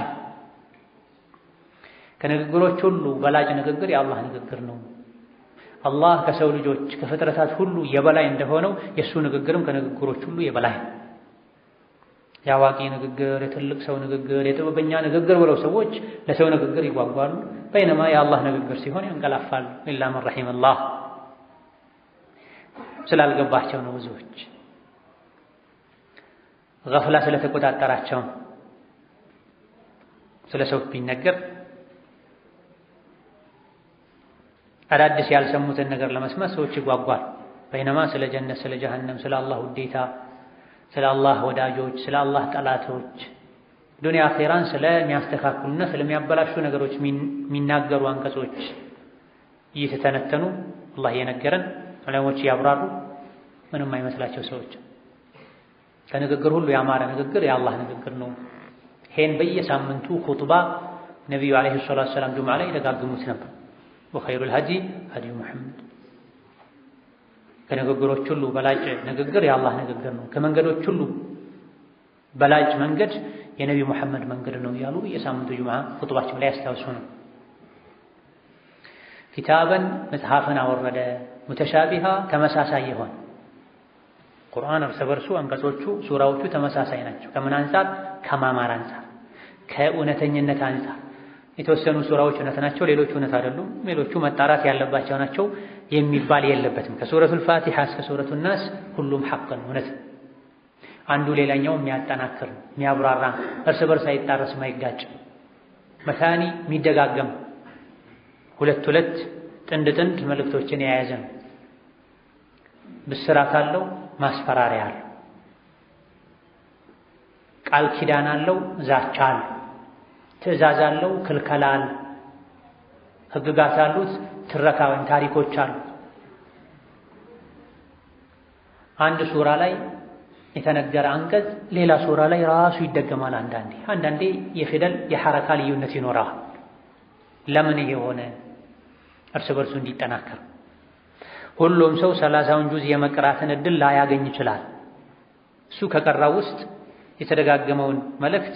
ከንግግሮች ሁሉ በላጭ ንግግር የአላህ ንግግር ነው። አላህ ከሰው ልጆች ከፍጥረታት ሁሉ የበላይ እንደሆነው የእሱ ንግግርም ከንግግሮች ሁሉ የበላይ ነው። የአዋቂ ንግግር፣ የትልቅ ሰው ንግግር፣ የጥበበኛ ንግግር ብለው ሰዎች ለሰው ንግግር ይጓጓሉ። በይነማ የአላህ ንግግር ሲሆን ያንቀላፋሉ። ኢላ መን ረሒመላህ ስላልገባቸው ነው። ብዙዎች ገፍላ ስለተቆጣጠራቸው ስለ ሰው ቢነገር አዳዲስ ያልሰሙትን ነገር ለመስማት ሰዎች ይጓጓል። በይነማ ስለ ጀነት፣ ስለ ጀሃነም፣ ስለ አላህ ውዴታ፣ ስለ አላህ ወዳጆች፣ ስለ አላህ ጠላቶች፣ ዱንያ አኺራን ስለሚያስተካክሉና ስለሚያበላሹ ነገሮች የሚናገሩ አንቀጾች እየተተነተኑ አላህ የነገረን ዑለሞች ያብራሩ ምንም አይመስላቸው ሰዎች። ከንግግር ሁሉ ያማረ ንግግር የአላህ ንግግር ነው። ይሄን በየሳምንቱ ኹጥባ ነቢዩ ዓለይሂ ሰላቱ ወሰላም ጁምዓ ላይ ይደጋግሙት ነበር። ወኸይሩል ሀዲ ሀዲዩ ሙሐመድ ከንግግሮች ሁሉ በላጭ ንግግር የአላህ ንግግር ነው። ከመንገዶች ሁሉ በላጭ መንገድ የነብዩ መሐመድ መንገድ ነው ያሉ የሳምንቱ ጁምዓ ኹጥባቸው ላይ ያስታውሱ ነው። ኪታበን መጽሐፍን አወረደ ሙተሻቢሃ ተመሳሳይ ይሆን ቁርአን እርስ በርሱ አንቀጾቹ ሱራዎቹ ተመሳሳይ ናቸው። ከምን አንፃር? ከማማር አንፃር፣ ከእውነተኝነት አንፃር። የተወሰኑ ሱራዎች እውነት ናቸው፣ ሌሎቹ እውነት አይደሉም፣ ሌሎቹ መጣራት ያለባቸው ናቸው የሚባል የለበትም። ከሱረቱል ፋቲሃ እስከ ሱረቱን ናስ ሁሉም ሐቅ ነው፣ እውነት። አንዱ ሌላኛው የሚያጠናክር የሚያብራራ፣ እርስ በርስ አይጣረስም፣ አይጋጭም። መታኒ የሚደጋገም ሁለት ጥንድ መልእክቶችን የያዘ ነው። ብስራት አለው፣ ማስፈራሪያ አለው፣ ቃል ኪዳን አለው፣ ዛቻ አለው፣ ትዕዛዝ አለው፣ ክልከላ አለው፣ ህግጋት አሉት፣ ትረካ ወይም ታሪኮች አሉት። አንድ ሱራ ላይ የተነገረ አንቀጽ ሌላ ሱራ ላይ ራሱ ይደገማል። አንዳንዴ የፊደል የሐረካ ልዩነት ይኖራል። ለምን የሆነ እርስ በርሱ እንዲጠናከር። ሁሉም ሰው 30ውን ጁዝ የመቅራትን እድል ላያገኝ ይችላል። እሱ ከቀራው ውስጥ የተደጋገመውን መልእክት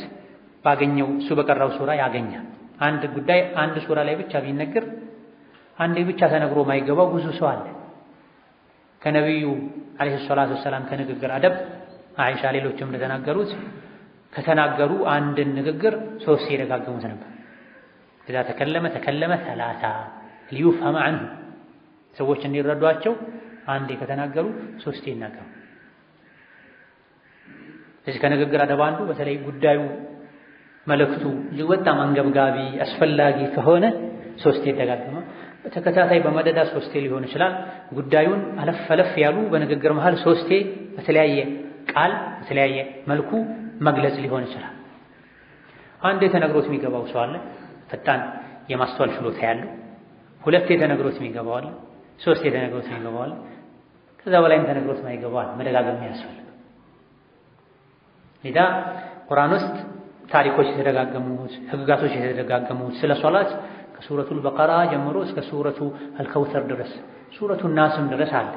ባገኘው እሱ በቀራው ሱራ ያገኛል። አንድ ጉዳይ አንድ ሱራ ላይ ብቻ ቢነገር አንዴ ብቻ ተነግሮ ማይገባው ብዙ ሰው አለ። ከነብዩ አለይሂ ሰላቱ ወሰላም ከንግግር አደብ አይሻ ሌሎችም እንደተናገሩት ከተናገሩ አንድን ንግግር 3 ይደጋግሙት ነበር። إذا ተከለመ 3 ليفهم عنه ሰዎች እንዲረዷቸው አንዴ ከተናገሩ 3 ይናገሩ። እዚህ ከንግግር አደብ አንዱ በተለይ ጉዳዩ መልእክቱ በጣም አንገብጋቢ አስፈላጊ ከሆነ 3 ይደጋግማ። በተከታታይ በመደዳ 3 ሊሆን ይችላል። ጉዳዩን አለፍ ያሉ በንግግር መሃል 3 በተለያየ ቃል በተለያየ መልኩ መግለጽ ሊሆን ይችላል። አንዴ ተነግሮት የሚገባው ሰው አለ፣ ፈጣን የማስተዋል ችሎታ ያለው። 2 ተነግሮት የሚገባው አለ፣ 3 ተነግሮት የሚገባው አለ። ከዛ በላይም ተነግሮት የማይገባው አለ። መደጋገም ያስፈልጋል። ኢዳ ቁርአን ውስጥ ታሪኮች የተደጋገሙት፣ ህግጋቶች የተደጋገሙት ስለ ሶላት ከሱረቱል በቀራ ጀምሮ እስከ ሱረቱ አልከውተር ድረስ ሱረቱ ናስም ድረስ አለ።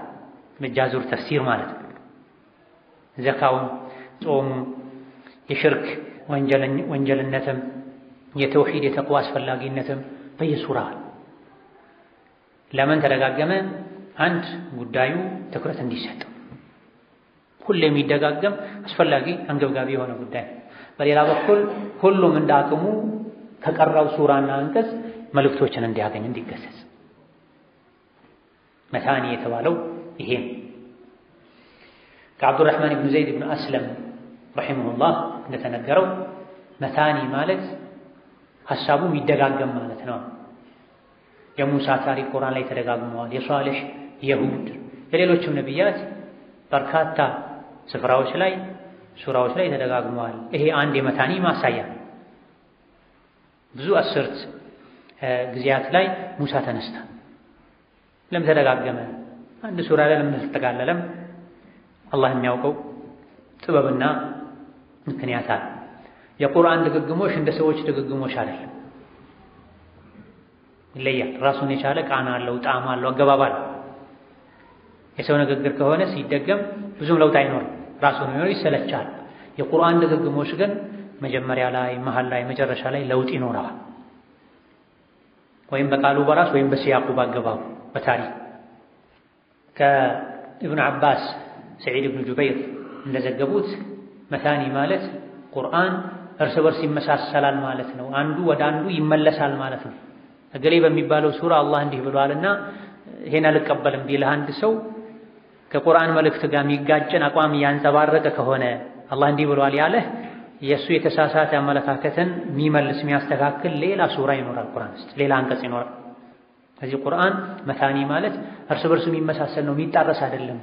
መጃዙር ተፍሲር ማለት ነው። ዘካውም፣ ጾሙ፣ የሽርክ ወንጀልነትም፣ የተውሂድ የተቅዋ አስፈላጊነትም በየሱራ ለምን ተደጋገመ? አንድ ጉዳዩ ትኩረት እንዲሰጥ ሁሌ የሚደጋገም አስፈላጊ አንገብጋቢ የሆነ ጉዳይ። በሌላ በኩል ሁሉም እንዳቅሙ ከቀራው ሱራና አንቀጽ መልእክቶችን እንዲያገኝ እንዲገሰጽ መታኒ የተባለው ይሄ ከአብዱራህማን ኢብኑ ዘይድ ኢብኑ አስለም ረሂመሁላህ እንደተነገረው መታኒ ማለት ሐሳቡ የሚደጋገም ማለት ነው። የሙሳ ታሪክ ቁርአን ላይ ተደጋግመዋል። የሷሊህ የሁድ የሌሎችም ነቢያት በርካታ ስፍራዎች ላይ ሱራዎች ላይ ተደጋግመዋል። ይሄ አንድ የመታኒ ማሳያ። ብዙ አስርት ጊዜያት ላይ ሙሳ ተነስታ ለምን ተደጋገመ? አንድ ሱራ ላይ ለምን ተጠቃለለም? አላህ የሚያውቀው ጥበብና ምክንያት አለ። የቁርአን ድግግሞሽ እንደ ሰዎች ድግግሞሽ አይደለም፣ ይለያል። ራሱን የቻለ ቃና አለው፣ ጣዕም አለው፣ አገባብ አለው። የሰው ንግግር ከሆነ ሲደገም ብዙም ለውጥ አይኖርም፣ ራሱን ነው ይሰለቻል። የቁርአን ድግግሞሽ ግን መጀመሪያ ላይ፣ መሃል ላይ፣ መጨረሻ ላይ ለውጥ ይኖረዋል። ወይም በቃሉ በራስ ወይም በሲያቁ ባገባቡ በታሪክ ከኢብኑ አባስ ሰዒድ ኢብኑ ጁበይር እንደዘገቡት መታኒ ማለት ቁርአን እርስ በርስ ይመሳሰላል ማለት ነው። አንዱ ወደ አንዱ ይመለሳል ማለት ነው። እገሌ በሚባለው ሱራ አላህ እንዲህ ብሏልና ይሄን አልቀበልም ቢልህ አንድ ሰው ከቁርአን መልእክት ጋር የሚጋጭን አቋም ያንጸባረቀ ከሆነ አላህ እንዲህ ብሏል ያለህ የእሱ የተሳሳተ አመለካከትን የሚመልስ የሚያስተካክል ሌላ ሱራ ይኖራል፣ ቁርአን ውስጥ ሌላ አንቀጽ ይኖራል። ስለዚህ ቁርአን መታኒ ማለት እርስ በርሱ የሚመሳሰል ነው፣ የሚጣረስ አይደለም።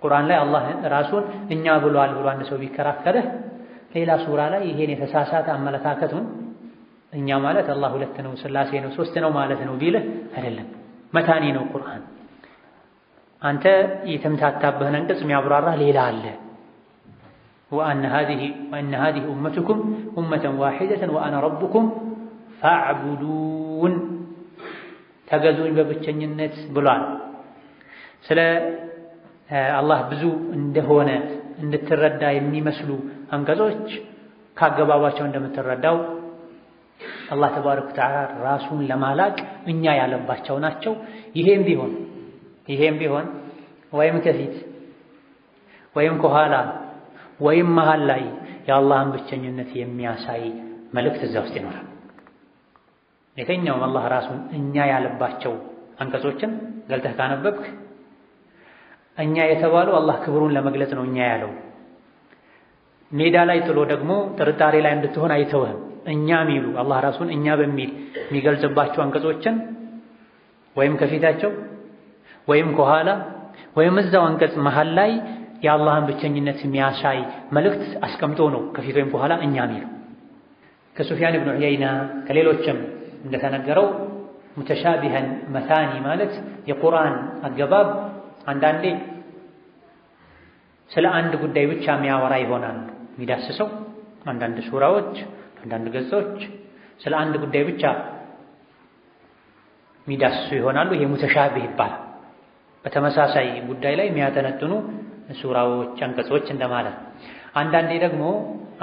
ቁርአን ላይ አላህ ራሱን እኛ ብሏል ብሎ አንድ ሰው ቢከራከርህ ሌላ ሱራ ላይ ይሄን የተሳሳተ አመለካከቱን እኛ ማለት አላህ 2 ነው፣ ስላሴ ነው፣ 3 ነው ማለት ነው ቢልህ አይደለም። መታኒ ነው ቁርአን። አንተ የተምታታበህን አንቀጽ የሚያብራራ ሌላ አለ። ወአነ ሃዚሂ ኡመቱኩም ኡመተን ዋሂደተን ወአነ ረቡኩም ፈዕቡዱን፣ ተገዙኝ በብቸኝነት ብሏል። ስለ አላህ ብዙ እንደሆነ እንድትረዳ የሚመስሉ አንቀጾች ካገባባቸው እንደምትረዳው አላህ ተባረከ ወተዓላ ራሱን ለማላቅ እኛ ያለባቸው ናቸው። ይሄም ቢሆን ወይም ከፊት ወይም ከኋላ ወይም መሃል ላይ የአላህን ብቸኝነት የሚያሳይ መልእክት እዛ ውስጥ ይኖራል። የትኛውም አላህ ራሱን እኛ ያለባቸው አንቀጾችን ገልጠህ ካነበብክ እኛ የተባለው አላህ ክብሩን ለመግለጽ ነው እኛ ያለው። ሜዳ ላይ ጥሎ ደግሞ ጥርጣሬ ላይ እንድትሆን አይተውህም። እኛ ሚሉ አላህ ራሱን እኛ በሚል የሚገልጽባቸው አንቀጾችን ወይም ከፊታቸው ወይም ከኋላ ወይም እዛው አንቀጽ መሃል ላይ የአላህን ብቸኝነት የሚያሳይ መልእክት አስቀምጦ ነው ከፊት ወይም ከኋላ እኛ ሚሉ። ከሱፊያን ኢብኑ ዑየይና ከሌሎችም እንደተነገረው ሙተሻቢሃን መታኒ ማለት የቁርአን አገባብ አንዳንዴ ስለ አንድ ጉዳይ ብቻ የሚያወራ ይሆናል የሚዳስሰው። አንዳንድ ሱራዎች፣ አንዳንድ ገጾች ስለ አንድ ጉዳይ ብቻ የሚዳስሱ ይሆናሉ። ይሄ ሙተሻቢህ ይባላል። በተመሳሳይ ጉዳይ ላይ የሚያጠነጥኑ ሱራዎች፣ አንቀጾች እንደማለት። አንዳንዴ ደግሞ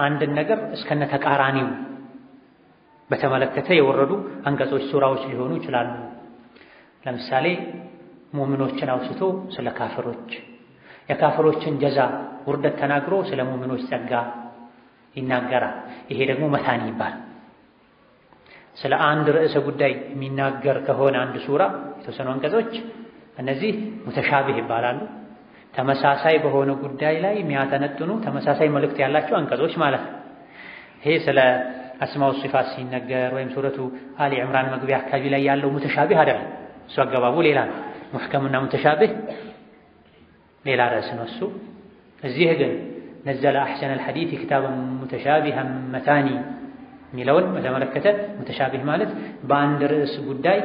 አንድን ነገር እስከነ ተቃራኒው በተመለከተ የወረዱ አንቀጾች፣ ሱራዎች ሊሆኑ ይችላሉ። ለምሳሌ ሙእሚኖችን አውስቶ ስለ ካፍሮች፣ የካፍሮችን ጀዛ ውርደት ተናግሮ ስለ ሙእሚኖች ጸጋ ይናገራል። ይሄ ደግሞ መታኒ ይባላል። ስለ አንድ ርዕሰ ጉዳይ የሚናገር ከሆነ አንድ ሱራ የተወሰኑ አንቀጾች እነዚህ ሙተሻቢህ ይባላሉ። ተመሳሳይ በሆነ ጉዳይ ላይ የሚያጠነጥኑ ተመሳሳይ መልእክት ያላቸው አንቀጾች ማለት ነው። ይሄ ስለ አስማው ሲፋት ሲነገር ወይም ሱረቱ አሊ ዕምራን መግቢያ አካባቢ ላይ ያለው ሙተሻቢህ አይደለም። እሱ አገባቡ ሌላ ነው። ሙሕከምና ሙተሻቢህ ሌላ ርዕስ ነው እሱ። እዚህ ግን ነዘለ አሕሰነል ሐዲስ ኪታበን ሙተሻቢሀን መታኒ የሚለውን በተመለከተ ሙተሻቢህ ማለት በአንድ ርዕስ ጉዳይ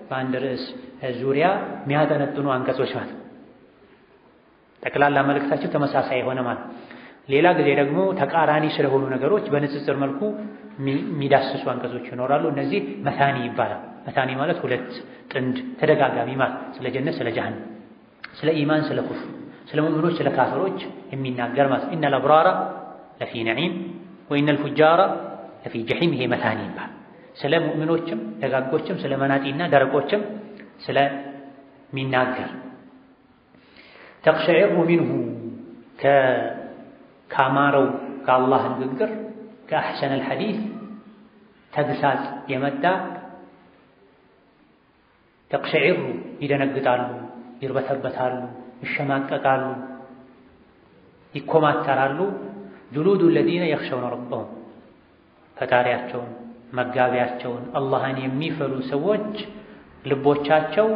በአንድ ርዕስ ዙሪያ የሚያጠነጥኑ አንቀጾች ማለት ጠቅላላ መልእክታቸው ተመሳሳይ የሆነ ማለት። ሌላ ጊዜ ደግሞ ተቃራኒ ስለሆኑ ነገሮች በንጽጽር መልኩ የሚዳስሱ አንቀጾች ይኖራሉ። እነዚህ መታኒ ይባላል። መታኒ ማለት ሁለት ጥንድ ተደጋጋሚ ማለት ስለ ጀነት፣ ስለ ጀሃነም፣ ስለ ኢማን፣ ስለ ኩፍር፣ ስለ ሙእሚኖች፣ ስለ ካፍሮች የሚናገር ማለት ኢነል አብራራ ለፊ ነዒም ወኢነል ፉጃራ ለፊ ጀሒም። ይሄ መታኒ ይባላል። ስለ ሙእሚኖችም ደጋጎችም ስለ መናጢና ደረቆችም ስለሚናገር ተቅሸዒሩ ሚንሁ ካማረው ከአላህ ንግግር ከአሕሰነል ሐዲስ ተግሳጽ የመጣ ተቅሸዒሩ ይደነግጣሉ፣ ይርበተበታሉ፣ ይሸማቀቃሉ፣ ይኮማተራሉ። ጁሉዱ ለዚነ የኽሸውነ ረበሁም ፈጣሪያቸውን መጋቢያቸውን አላህን የሚፈሩ ሰዎች ልቦቻቸው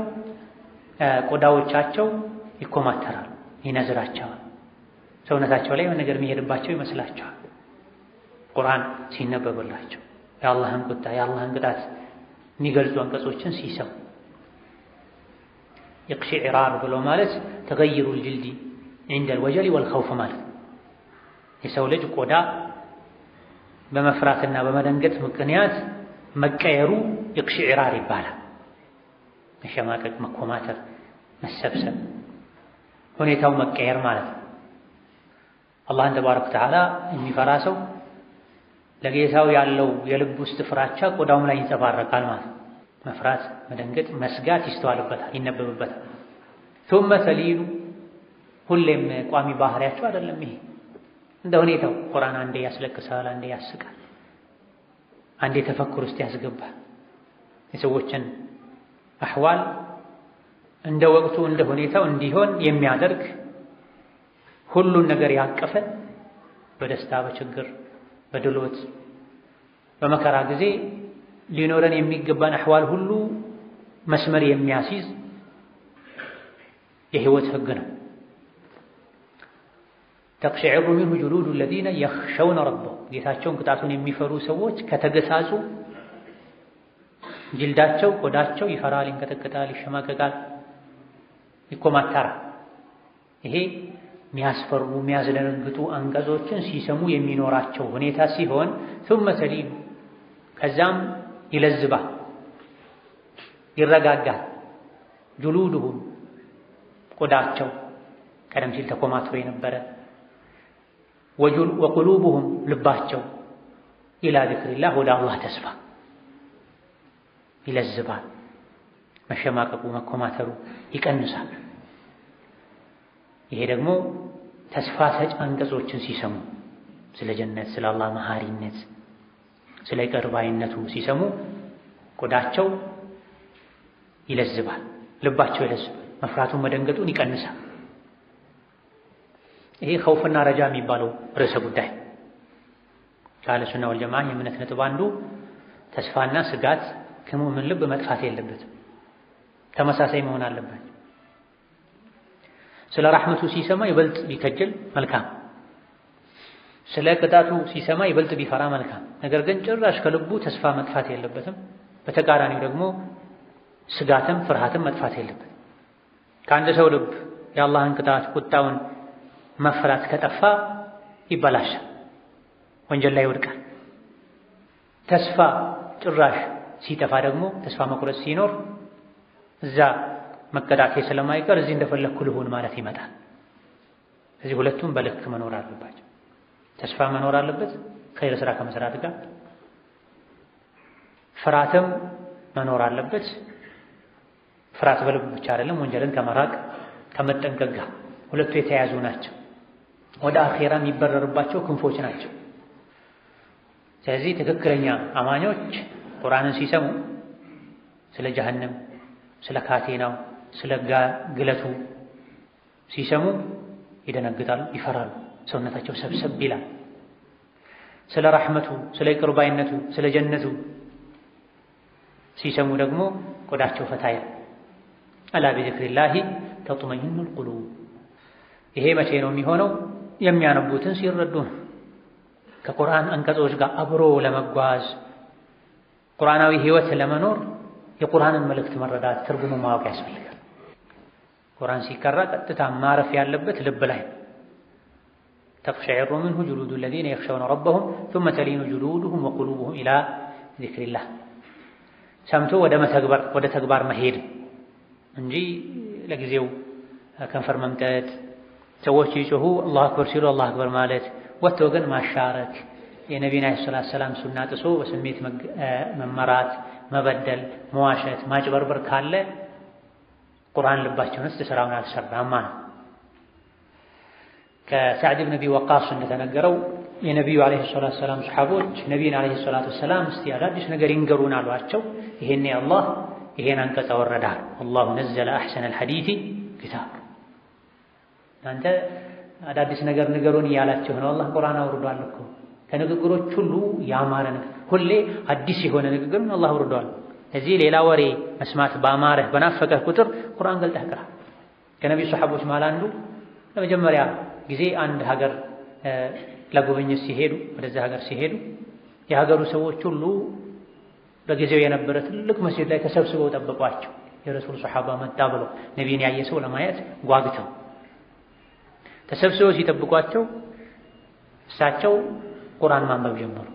ቆዳዎቻቸው ይኮማተራሉ፣ ይነዝራቸዋል። ሰውነታቸው ላይ ነገር የሚሄድባቸው ይመስላቸዋል ቁርአን ሲነበብላቸው የአላህን ቁጣ የአላህን ቅጣት የሚገልጹ አንቀጾችን ሲሰሙ። ኢቅሽዕራር ብሎ ማለት ተገይሩል ጅልዲ ዒንደል ወጀሊ ወልኸውፍ ማለት የሰው ልጅ ቆዳ በመፍራትና በመደንገጥ ምክንያት መቀየሩ ኢቅሽዕራር ይባላል። መሸማቀቅ፣ መኮማተር፣ መሰብሰብ፣ ሁኔታው መቀየር ማለት ነው። አላህን ተባረከ ወተዓላ የሚፈራ ሰው ለጌታው ያለው የልብ ውስጥ ፍራቻ ቆዳውም ላይ ይንጸባረቃል ማለት ነው። መፍራት፣ መደንገጥ፣ መስጋት ይስተዋልበታል፣ ይነበብበታል። ثم ተሊሉ ሁሌም ቋሚ ባህሪያቸው አይደለም። ይሄ እንደ ሁኔታው ቁርአን አንዴ ያስለቅሳል፣ አንዴ ያስቃል፣ አንዴ ተፈክር ውስጥ ያስገባል። የሰዎችን አህዋል እንደ ወቅቱ እንደ ሁኔታው እንዲሆን የሚያደርግ ሁሉን ነገር ያቀፈ በደስታ በችግር በድሎት በመከራ ጊዜ ሊኖረን የሚገባን አህዋል ሁሉ መስመር የሚያስይዝ የህይወት ህግ ነው። ተቅሸዕሩ ሚንሁ ጁሉዱ ለዚነ የኽሸውነ ረበሁም ጌታቸውን ቅጣቱን የሚፈሩ ሰዎች ከተገሳጹ ጅልዳቸው ቆዳቸው ይፈራል፣ ይንቀጠቀጣል፣ ይሸማቀቃል፣ ይኮማተራል። ይሄ የሚያስፈሩ የሚያስደነግጡ አንቀጾችን ሲሰሙ የሚኖራቸው ሁኔታ ሲሆን ثم ተሊሉ ከዛም ይለዝባል፣ ይረጋጋል። ጁሉዱሁም ቆዳቸው ቀደም ሲል ተኮማትሮ የነበረ ወቁሉቡሁም ልባቸው ኢላ ዚክሪላህ ወደ አላህ ተስፋ ይለዝባል። መሸማቀቁ መኮማተሩ ይቀንሳል። ይሄ ደግሞ ተስፋ ሰጭ አንቀጾችን ሲሰሙ ስለ ጀነት፣ ስለ አላህ መሐሪነት፣ ስለ ይቅር ባይነቱ ሲሰሙ ቆዳቸው ይለዝባል፣ ልባቸው ይለዝባል፣ መፍራቱን መደንገጡን ይቀንሳል። ይሄ ኸውፍና ረጃ የሚባለው ርዕሰ ጉዳይ ከአህለ ሱና ወል ጀማዓ የእምነት ነጥብ አንዱ ተስፋና ስጋት ከሙእምን ልብ መጥፋት የለበትም፣ ተመሳሳይ መሆን አለበት። ስለ ረሕመቱ ሲሰማ ይበልጥ ቢከጅል መልካም፣ ስለ ቅጣቱ ሲሰማ ይበልጥ ቢፈራ መልካም። ነገር ግን ጭራሽ ከልቡ ተስፋ መጥፋት የለበትም። በተቃራኒው ደግሞ ስጋትም ፍርሃትም መጥፋት የለበትም። ከአንድ ሰው ልብ የአላህን ቅጣት ቁጣውን መፍራት ከጠፋ ይበላሻል፣ ወንጀል ላይ ይወድቃል። ተስፋ ጭራሽ ሲጠፋ ደግሞ ተስፋ መቁረጥ ሲኖር እዛ መቀጣቴ ስለማይቀር እዚህ እንደፈለግኩ ልሁን ማለት ይመጣል። እዚህ ሁለቱም በልክ መኖር አለባቸው። ተስፋ መኖር አለበት ኸይር ስራ ከመስራት ጋር፣ ፍርሃትም መኖር አለበት። ፍርሃት በልብ ብቻ አይደለም፣ ወንጀልን ከመራቅ ከመጠንቀቅ ጋር ሁለቱ የተያያዙ ናቸው። ወደ አኼራ የሚበረርባቸው ክንፎች ናቸው። ስለዚህ ትክክለኛ አማኞች ቁርአንን ሲሰሙ ስለ ጀሀነም፣ ስለ ካቴናው፣ ስለ ግለቱ ሲሰሙ ይደነግጣሉ፣ ይፈራሉ፣ ሰውነታቸው ሰብሰብ ይላል። ስለ ረሕመቱ፣ ስለ ይቅር ባይነቱ፣ ስለ ጀነቱ ሲሰሙ ደግሞ ቆዳቸው ፈታ ይላል። አላ ቢዚክሪላሂ ተጥመኢኑል ቁሉብ። ይሄ መቼ ነው የሚሆነው? የሚያነቡትን ሲረዱ ነው። ከቁርአን አንቀጾች ጋር አብሮ ለመጓዝ ቁርአናዊ ህይወት ለመኖር የቁርአንን መልእክት መረዳት ትርጉሙ ማወቅ ያስፈልጋል። ቁርአን ሲቀራ ቀጥታ ማረፍ ያለበት ልብ ላይ ተቅሸዒሩ ሚንሁ ጁሉዱ ለዚነ የኽሸውነ ረበሁም ሱመ ተሊኑ ጁሉዱሁም ወቁሉቡሁም ኢላ ዚክሪላህ። ሰምቶ ወደ ተግባር መሄድ እንጂ ለጊዜው ከንፈር መምጠጥ፣ ሰዎች ሲጮሁ አላሁ አክበር ሲሉ አላሁ አክበር ማለት፣ ወጥቶ ግን ማሻረክ፣ የነቢዩን ዓለይሂ ሰላቱ ወሰላም ሱና ጥሶ በስሜት መመራት፣ መበደል፣ መዋሸት፣ ማጭበርበር ካለ ቁርአን ልባቸውን ውስጥ ስራውን አልሰራም ነው። ከሰዕድ ብን አቢ ወቃስ እንደተነገረው የነቢዩ ዓለይሂ ሰላቱ ወሰላም ሰሓቦች ነቢዩን ዓለይሂ ሰላቱ ወሰላም እስቲ አዳዲስ ነገር ይንገሩን አሏቸው። ይሄኔ አላህ ይሄን አንቀጽ አወረዳል። አላሁ ነዘለ አሕሰነል ሐዲሲ ኪታብ። እናንተ አዳዲስ ነገር ንገሩን እያላችሁ ነው። አላህ ቁርአን አውርዷል እኮ ከንግግሮች ሁሉ ያማረ ነገር፣ ሁሌ አዲስ የሆነ ንግግር አላህ አውርዷል። እዚህ ሌላ ወሬ መስማት ባማረህ በናፈቀህ ቁጥር ቁርአን ገልጠህ ቅራ። ከነቢዩ ሰሓቦች መሃል አንዱ ለመጀመሪያ ጊዜ አንድ ሀገር ለጉብኝት ሲሄዱ፣ ወደዛ ሀገር ሲሄዱ የሀገሩ ሰዎች ሁሉ በጊዜው የነበረ ትልቅ መስጂድ ላይ ተሰብስበው ጠበቋቸው። የረሱል ሰሓባ መጣ ብለው ነቢይን ያየ ሰው ለማየት ጓግተው ተሰብስበው ሲጠብቋቸው እሳቸው ቁርአን ማንበብ ጀመሩ፣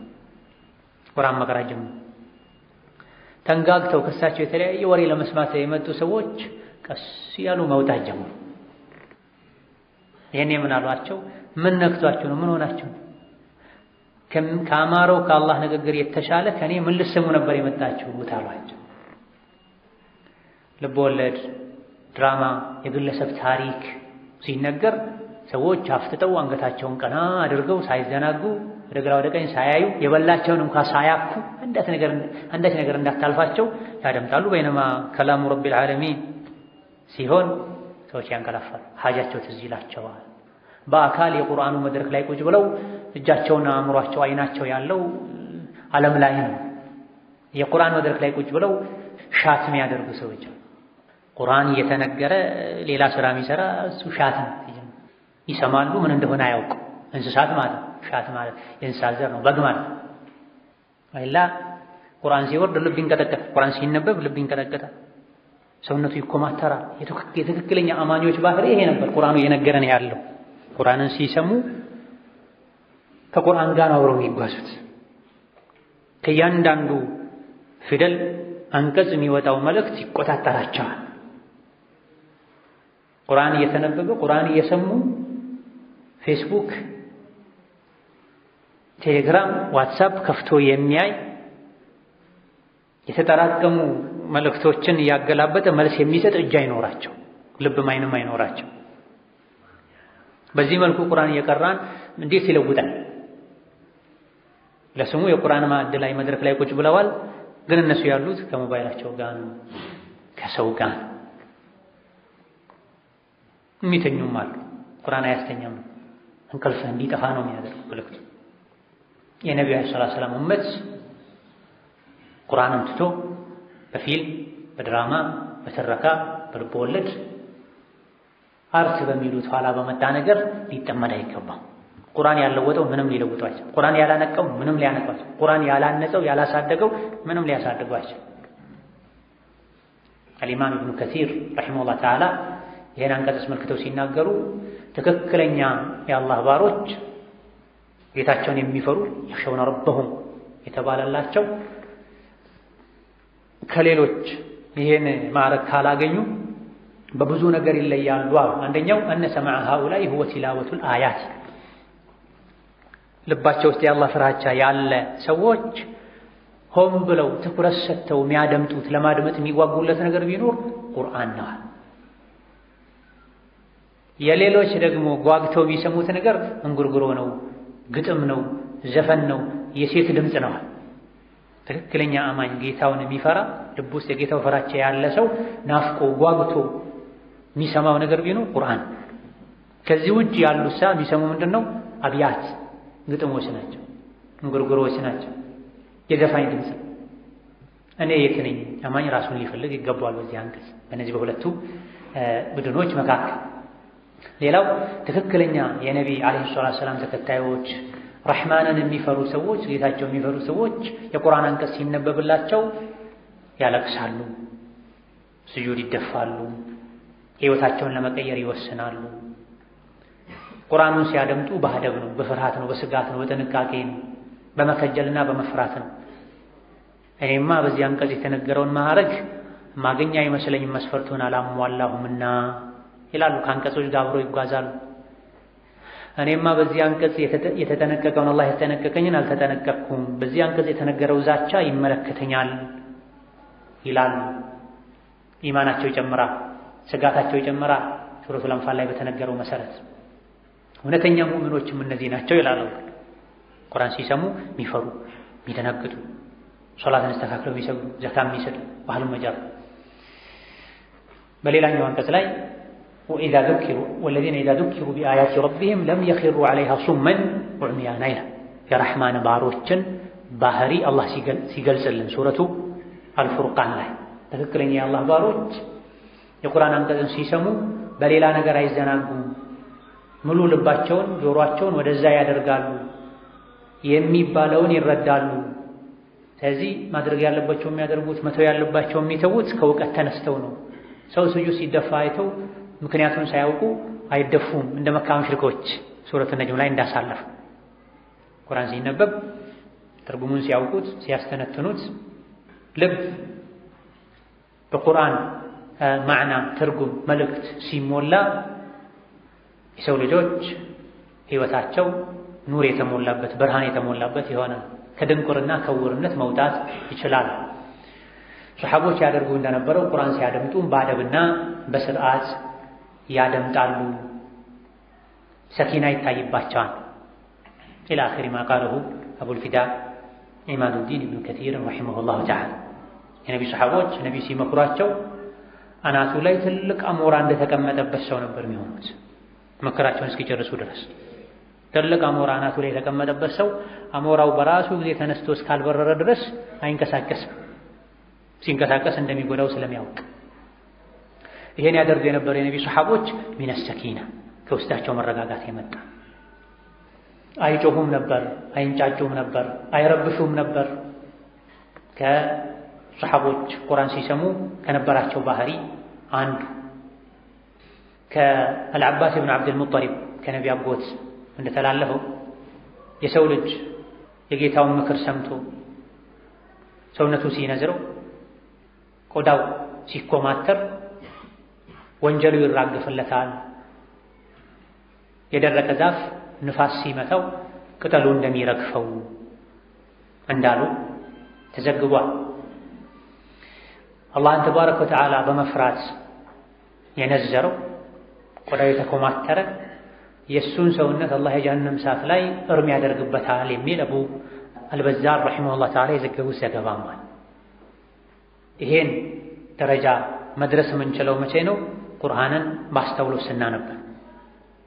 ቁርአን መቅራት ጀመሩ። ተንጋግተው ከእሳቸው የተለያየ ወሬ ለመስማት የመጡ ሰዎች ቀስ ያሉ መውጣት ጀመሩ። ይሄኔ ምን አሏቸው? ምን ነክቷችሁ ነው? ምን ሆናችሁ? ከአማረው ከአላህ ንግግር የተሻለ ከኔ ምን ልትሰሙ ነበር የመጣችሁት አሏቸው። ልብ ወለድ፣ ድራማ፣ የግለሰብ ታሪክ ሲነገር ሰዎች አፍጥጠው አንገታቸውን ቀና አድርገው ሳይዘናጉ ወደ ግራ ወደ ቀኝ ሳያዩ የበላቸውን እንኳን ሳያኩ አንዳች ነገር እንዳታልፋቸው ያደምጣሉ። በይነማ ከላሙ ረቢል ዓለሚን ሲሆን ሰዎች ያንቀላፋሉ፣ ሀጃቸው ትዝ ይላቸዋል። በአካል የቁርአኑ መድረክ ላይ ቁጭ ብለው እጃቸውና አእምሯቸው አይናቸው ያለው ዓለም ላይ ነው። የቁርአን መድረክ ላይ ቁጭ ብለው ሻት የሚያደርጉ ሰዎች ቁርአን እየተነገረ ሌላ ስራ የሚሰራ እሱ ሻት ነው። ይሰማሉ፣ ምን እንደሆነ አያውቁ። እንስሳት ማለት ሻት ማለት የእንስሳት ዘር ነው፣ በግ ማለት አይላ። ቁርአን ሲወርድ ልብ ይንቀጠቀጣል፣ ቁርአን ሲነበብ ልብ ይንቀጠቀጣል፣ ሰውነቱ ይኮማተራል። የትክክለኛ አማኞች ባህሪ ይሄ ነበር ቁርአኑ እየነገረን ያለው። ቁርአንን ሲሰሙ ከቁርአን ጋር አብረው የሚጓዙት ከእያንዳንዱ ፊደል አንቀጽ የሚወጣው መልእክት ይቆጣጠራቸዋል። ቁርአን እየተነበበ ቁርአን እየሰሙ ፌስቡክ፣ ቴሌግራም፣ ዋትስአፕ ከፍቶ የሚያይ የተጠራቀሙ መልእክቶችን እያገላበጠ መልስ የሚሰጥ እጅ አይኖራቸው፣ ልብም አይንም አይኖራቸው። በዚህ መልኩ ቁርአን እየቀራን እንዴት ይለውጣል? ለስሙ የቁርአን ማዕድ ላይ መድረክ ላይ ቁጭ ብለዋል፣ ግን እነሱ ያሉት ከሞባይላቸው ጋር ነው፣ ከሰው ጋር የሚተኙም አሉ። ቁርአን አያስተኛም፣ እንቅልፍ እንዲጠፋ ነው የሚያደርገው መልእክቱ። የነቢዩ ሰለላሁ ዐለይሂ ወሰለም ኡመት ቁርአንን ትቶ በፊልም፣ በድራማ፣ በትረካ፣ በልብ ወለድ አርት በሚሉት ኋላ በመጣ ነገር ሊጠመድ አይገባም። ቁርአን ያለወጠው ምንም ሊለውጠው አይችልም። ቁርአን ያላነቀው ምንም ሊያነቀው አይችልም። ቁርአን ያላነጸው ያላሳደገው ምንም ሊያሳድገው አይችልም። አልኢማም ኢብኑ ከሲር ረሒመሁላህ ተዓላ ይህን አንቀጽ አስመልክተው ሲናገሩ ትክክለኛ የአላህ ባሮች ጌታቸውን የሚፈሩ የኽሸውነ ረበሁም የተባለላቸው ከሌሎች ይህን ማዕረግ ካላገኙ በብዙ ነገር ይለያሉ። አንደኛው አነ ሰማዐ ሃኡላኢ ሁወ ቲላወቱል አያት፣ ልባቸው ውስጥ የአላህ ፍራቻ ያለ ሰዎች ሆን ብለው ትኩረት ሰጥተው የሚያደምጡት ለማድመጥ የሚጓጉለት ነገር ቢኖር ቁርአን ነው። የሌሎች ደግሞ ጓግተው የሚሰሙት ነገር እንጉርጉሮ ነው፣ ግጥም ነው፣ ዘፈን ነው፣ የሴት ድምፅ ነው። ትክክለኛ አማኝ ጌታውን የሚፈራ ልብ ውስጥ የጌታው ፍራቻ ያለ ሰው ናፍቆ ጓግቶ የሚሰማው ነገር ቢኖር ቁርአን። ከዚህ ውጭ ያሉት የሚሰሙ ምንድነው? አብያት ግጥሞች ናቸው፣ እንጉርጉሮች ናቸው፣ የዘፋኝ ድምፅ። እኔ የት ነኝ? አማኝ ራሱን ሊፈልግ ይገባዋል በዚህ አንቀጽ፣ በእነዚህ በሁለቱ ቡድኖች መካከል። ሌላው ትክክለኛ የነቢ ዓለይሂ ሰላቱ ወሰላም ተከታዮች ረሕማንን የሚፈሩ ሰዎች፣ ጌታቸው የሚፈሩ ሰዎች የቁርአን አንቀጽ ሲነበብላቸው ያለቅሳሉ፣ ስጁድ ይደፋሉ፣ ሕይወታቸውን ለመቀየር ይወስናሉ። ቁርአኑን ሲያደምጡ በአደብ ነው፣ በፍርሃት ነው፣ በስጋት ነው፣ በጥንቃቄ ነው፣ በመከጀልና በመፍራት ነው። እኔማ በዚህ አንቀጽ የተነገረውን ማዕረግ ማገኛ አይመስለኝም መስፈርቱን አላሟላሁምና ይላሉ። ከአንቀጾች ጋር አብሮ ይጓዛሉ። እኔማ በዚህ አንቀጽ የተጠነቀቀውን አላህ የተጠነቀቀኝን አልተጠነቀቅኩም፣ በዚህ አንቀጽ የተነገረው ዛቻ ይመለከተኛል ይላሉ። ኢማናቸው ይጨምራል፣ ስጋታቸው ይጨምራል። ሱረቱል አንፋል ላይ በተነገረው መሰረት እውነተኛ ሙእሚኖችም እነዚህ ናቸው ይላሉ። ቁርአን ሲሰሙ የሚፈሩ የሚደነግጡ፣ ሶላትን አስተካክለው የሚሰግዱ፣ ዘካ የሚሰጡ፣ ባህሉን መጃር። በሌላኛው አንቀጽ ላይ ወኢዛ ذكروا والذين إذا ذكروا بآيات ربهم لم يخروا عليها صما وعميانا ይላል። የረሕማን ባሮችን ባህሪ አላህ ሲገልጽልን ሱረቱ አልፉርቃን ላይ ትክክለኛ የአላህ ባሮች የቁርአን አንቀጽን ሲሰሙ በሌላ ነገር አይዘናጉም፣ ሙሉ ልባቸውን ጆሮአቸውን ወደዛ ያደርጋሉ፣ የሚባለውን ይረዳሉ። ስለዚህ ማድረግ ያለባቸው የሚያደርጉት፣ መተው ያለባቸው የሚተዉት ከእውቀት ተነስተው ነው። ሰው ስጁድ ሲደፋ አይተው ምክንያቱን ሳያውቁ አይደፉም። እንደ መካ ሙሽሪኮች ሱረቱ ነጅም ላይ እንዳሳለፉ ቁርአን ሲነበብ ትርጉሙን ሲያውቁት ሲያስተነትኑት ልብ በቁርአን ማዕና ትርጉም መልእክት ሲሞላ የሰው ልጆች ሕይወታቸው ኑር የተሞላበት ብርሃን የተሞላበት የሆነ ከድንቁርና ከውርነት መውጣት ይችላል። ሰሐቦች ያደርጉ እንደነበረው ቁርአን ሲያደምጡ በአደብና በስርዓት ያደምጣሉ፣ ሰኪና ይታይባቸዋል። ኢላ አኺሪ ማ ቃለሁ አቡል ፊዳ ኢማዱዲን ኢብኑ ከሲር ረሒመሁላሁ ተዓላ። የነቢዩ ሰሐቦች ነቢዩ ሲመክሯቸው አናቱ ላይ ትልቅ አሞራ እንደተቀመጠበት ሰው ነበር የሚሆኑት መከራቸውን እስኪጨርሱ ድረስ። ትልቅ አሞራ አናቱ ላይ የተቀመጠበት ሰው አሞራው በራሱ ጊዜ ተነስቶ እስካልበረረ ድረስ አይንቀሳቀስም፣ ሲንቀሳቀስ እንደሚጎዳው ስለሚያውቅ። ይሄን ያደርጉ የነበሩ የነቢዩ ሰሐቦች ሚነ ሰኪና ከውስጣቸው መረጋጋት የመጣ አይጮሁም ነበር፣ አይንጫጩም ነበር፣ አይረብሹም ነበር። ከሰሐቦች ቁርአን ሲሰሙ ከነበራቸው ባህሪ አንዱ ከአልዓባስ ብን ዓብድል ሙጠሊብ ከነቢ አጎት እንደተላለፈው የሰው ልጅ የጌታውን ምክር ሰምቶ ሰውነቱ ሲነዝረው ቆዳው ሲኮማተር ወንጀሉ ይራገፍለታል። የደረቀ ዛፍ ንፋስ ሲመታው ቅጠሉ እንደሚረግፈው እንዳሉ ተዘግቧል። አላህን ተባረከ ወተዓላ በመፍራት የነዘረው ቆዳው የተኮማተረ የእሱን ሰውነት አላህ የጀሃነም እሳት ላይ እርም ያደርግበታል የሚል አቡ አልበዛር ረሒመሁላህ ተዓላ የዘገቡት ዘገባም አለ። ይሄን ደረጃ መድረስ የምንችለው መቼ ነው? ቁርአንን ማስተውሎ ስናነብ፣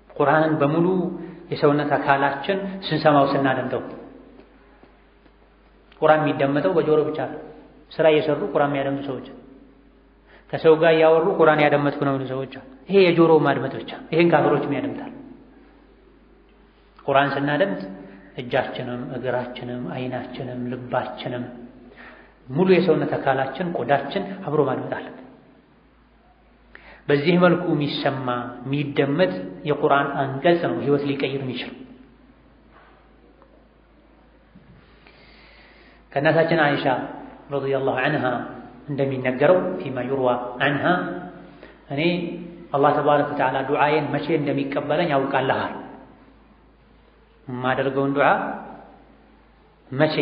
ቁርአንን በሙሉ የሰውነት አካላችን ስንሰማው ስናደምጠው። ቁርአን የሚደመጠው በጆሮ ብቻ ነው። ስራ እየሰሩ ቁርአን የሚያደምጡ ሰዎች፣ ከሰው ጋር እያወሩ ቁርአን ያደመጥኩ ነው ሰዎች፣ ይሄ የጆሮ ማድመጥ ብቻ። ይሄን ካፍሮችም ያደምጣል። ቁርአን ስናደምጥ እጃችንም እግራችንም አይናችንም ልባችንም ሙሉ የሰውነት አካላችን ቆዳችን አብሮ ማድመጥ አለበት። በዚህ መልኩ የሚሰማ የሚደመጥ የቁርአን አንቀጽ ነው ህይወት ሊቀይር የሚችል። ከእናታችን አይሻ ረዲየላሁ ዐንሃ እንደሚነገረው ፊማ ዩርዋ ዐንሃ እኔ አላህ ተባረከ ወተዓላ ዱዓዬን መቼ እንደሚቀበለኝ ያውቃለሁ። የማደርገውን ዱዓ መቼ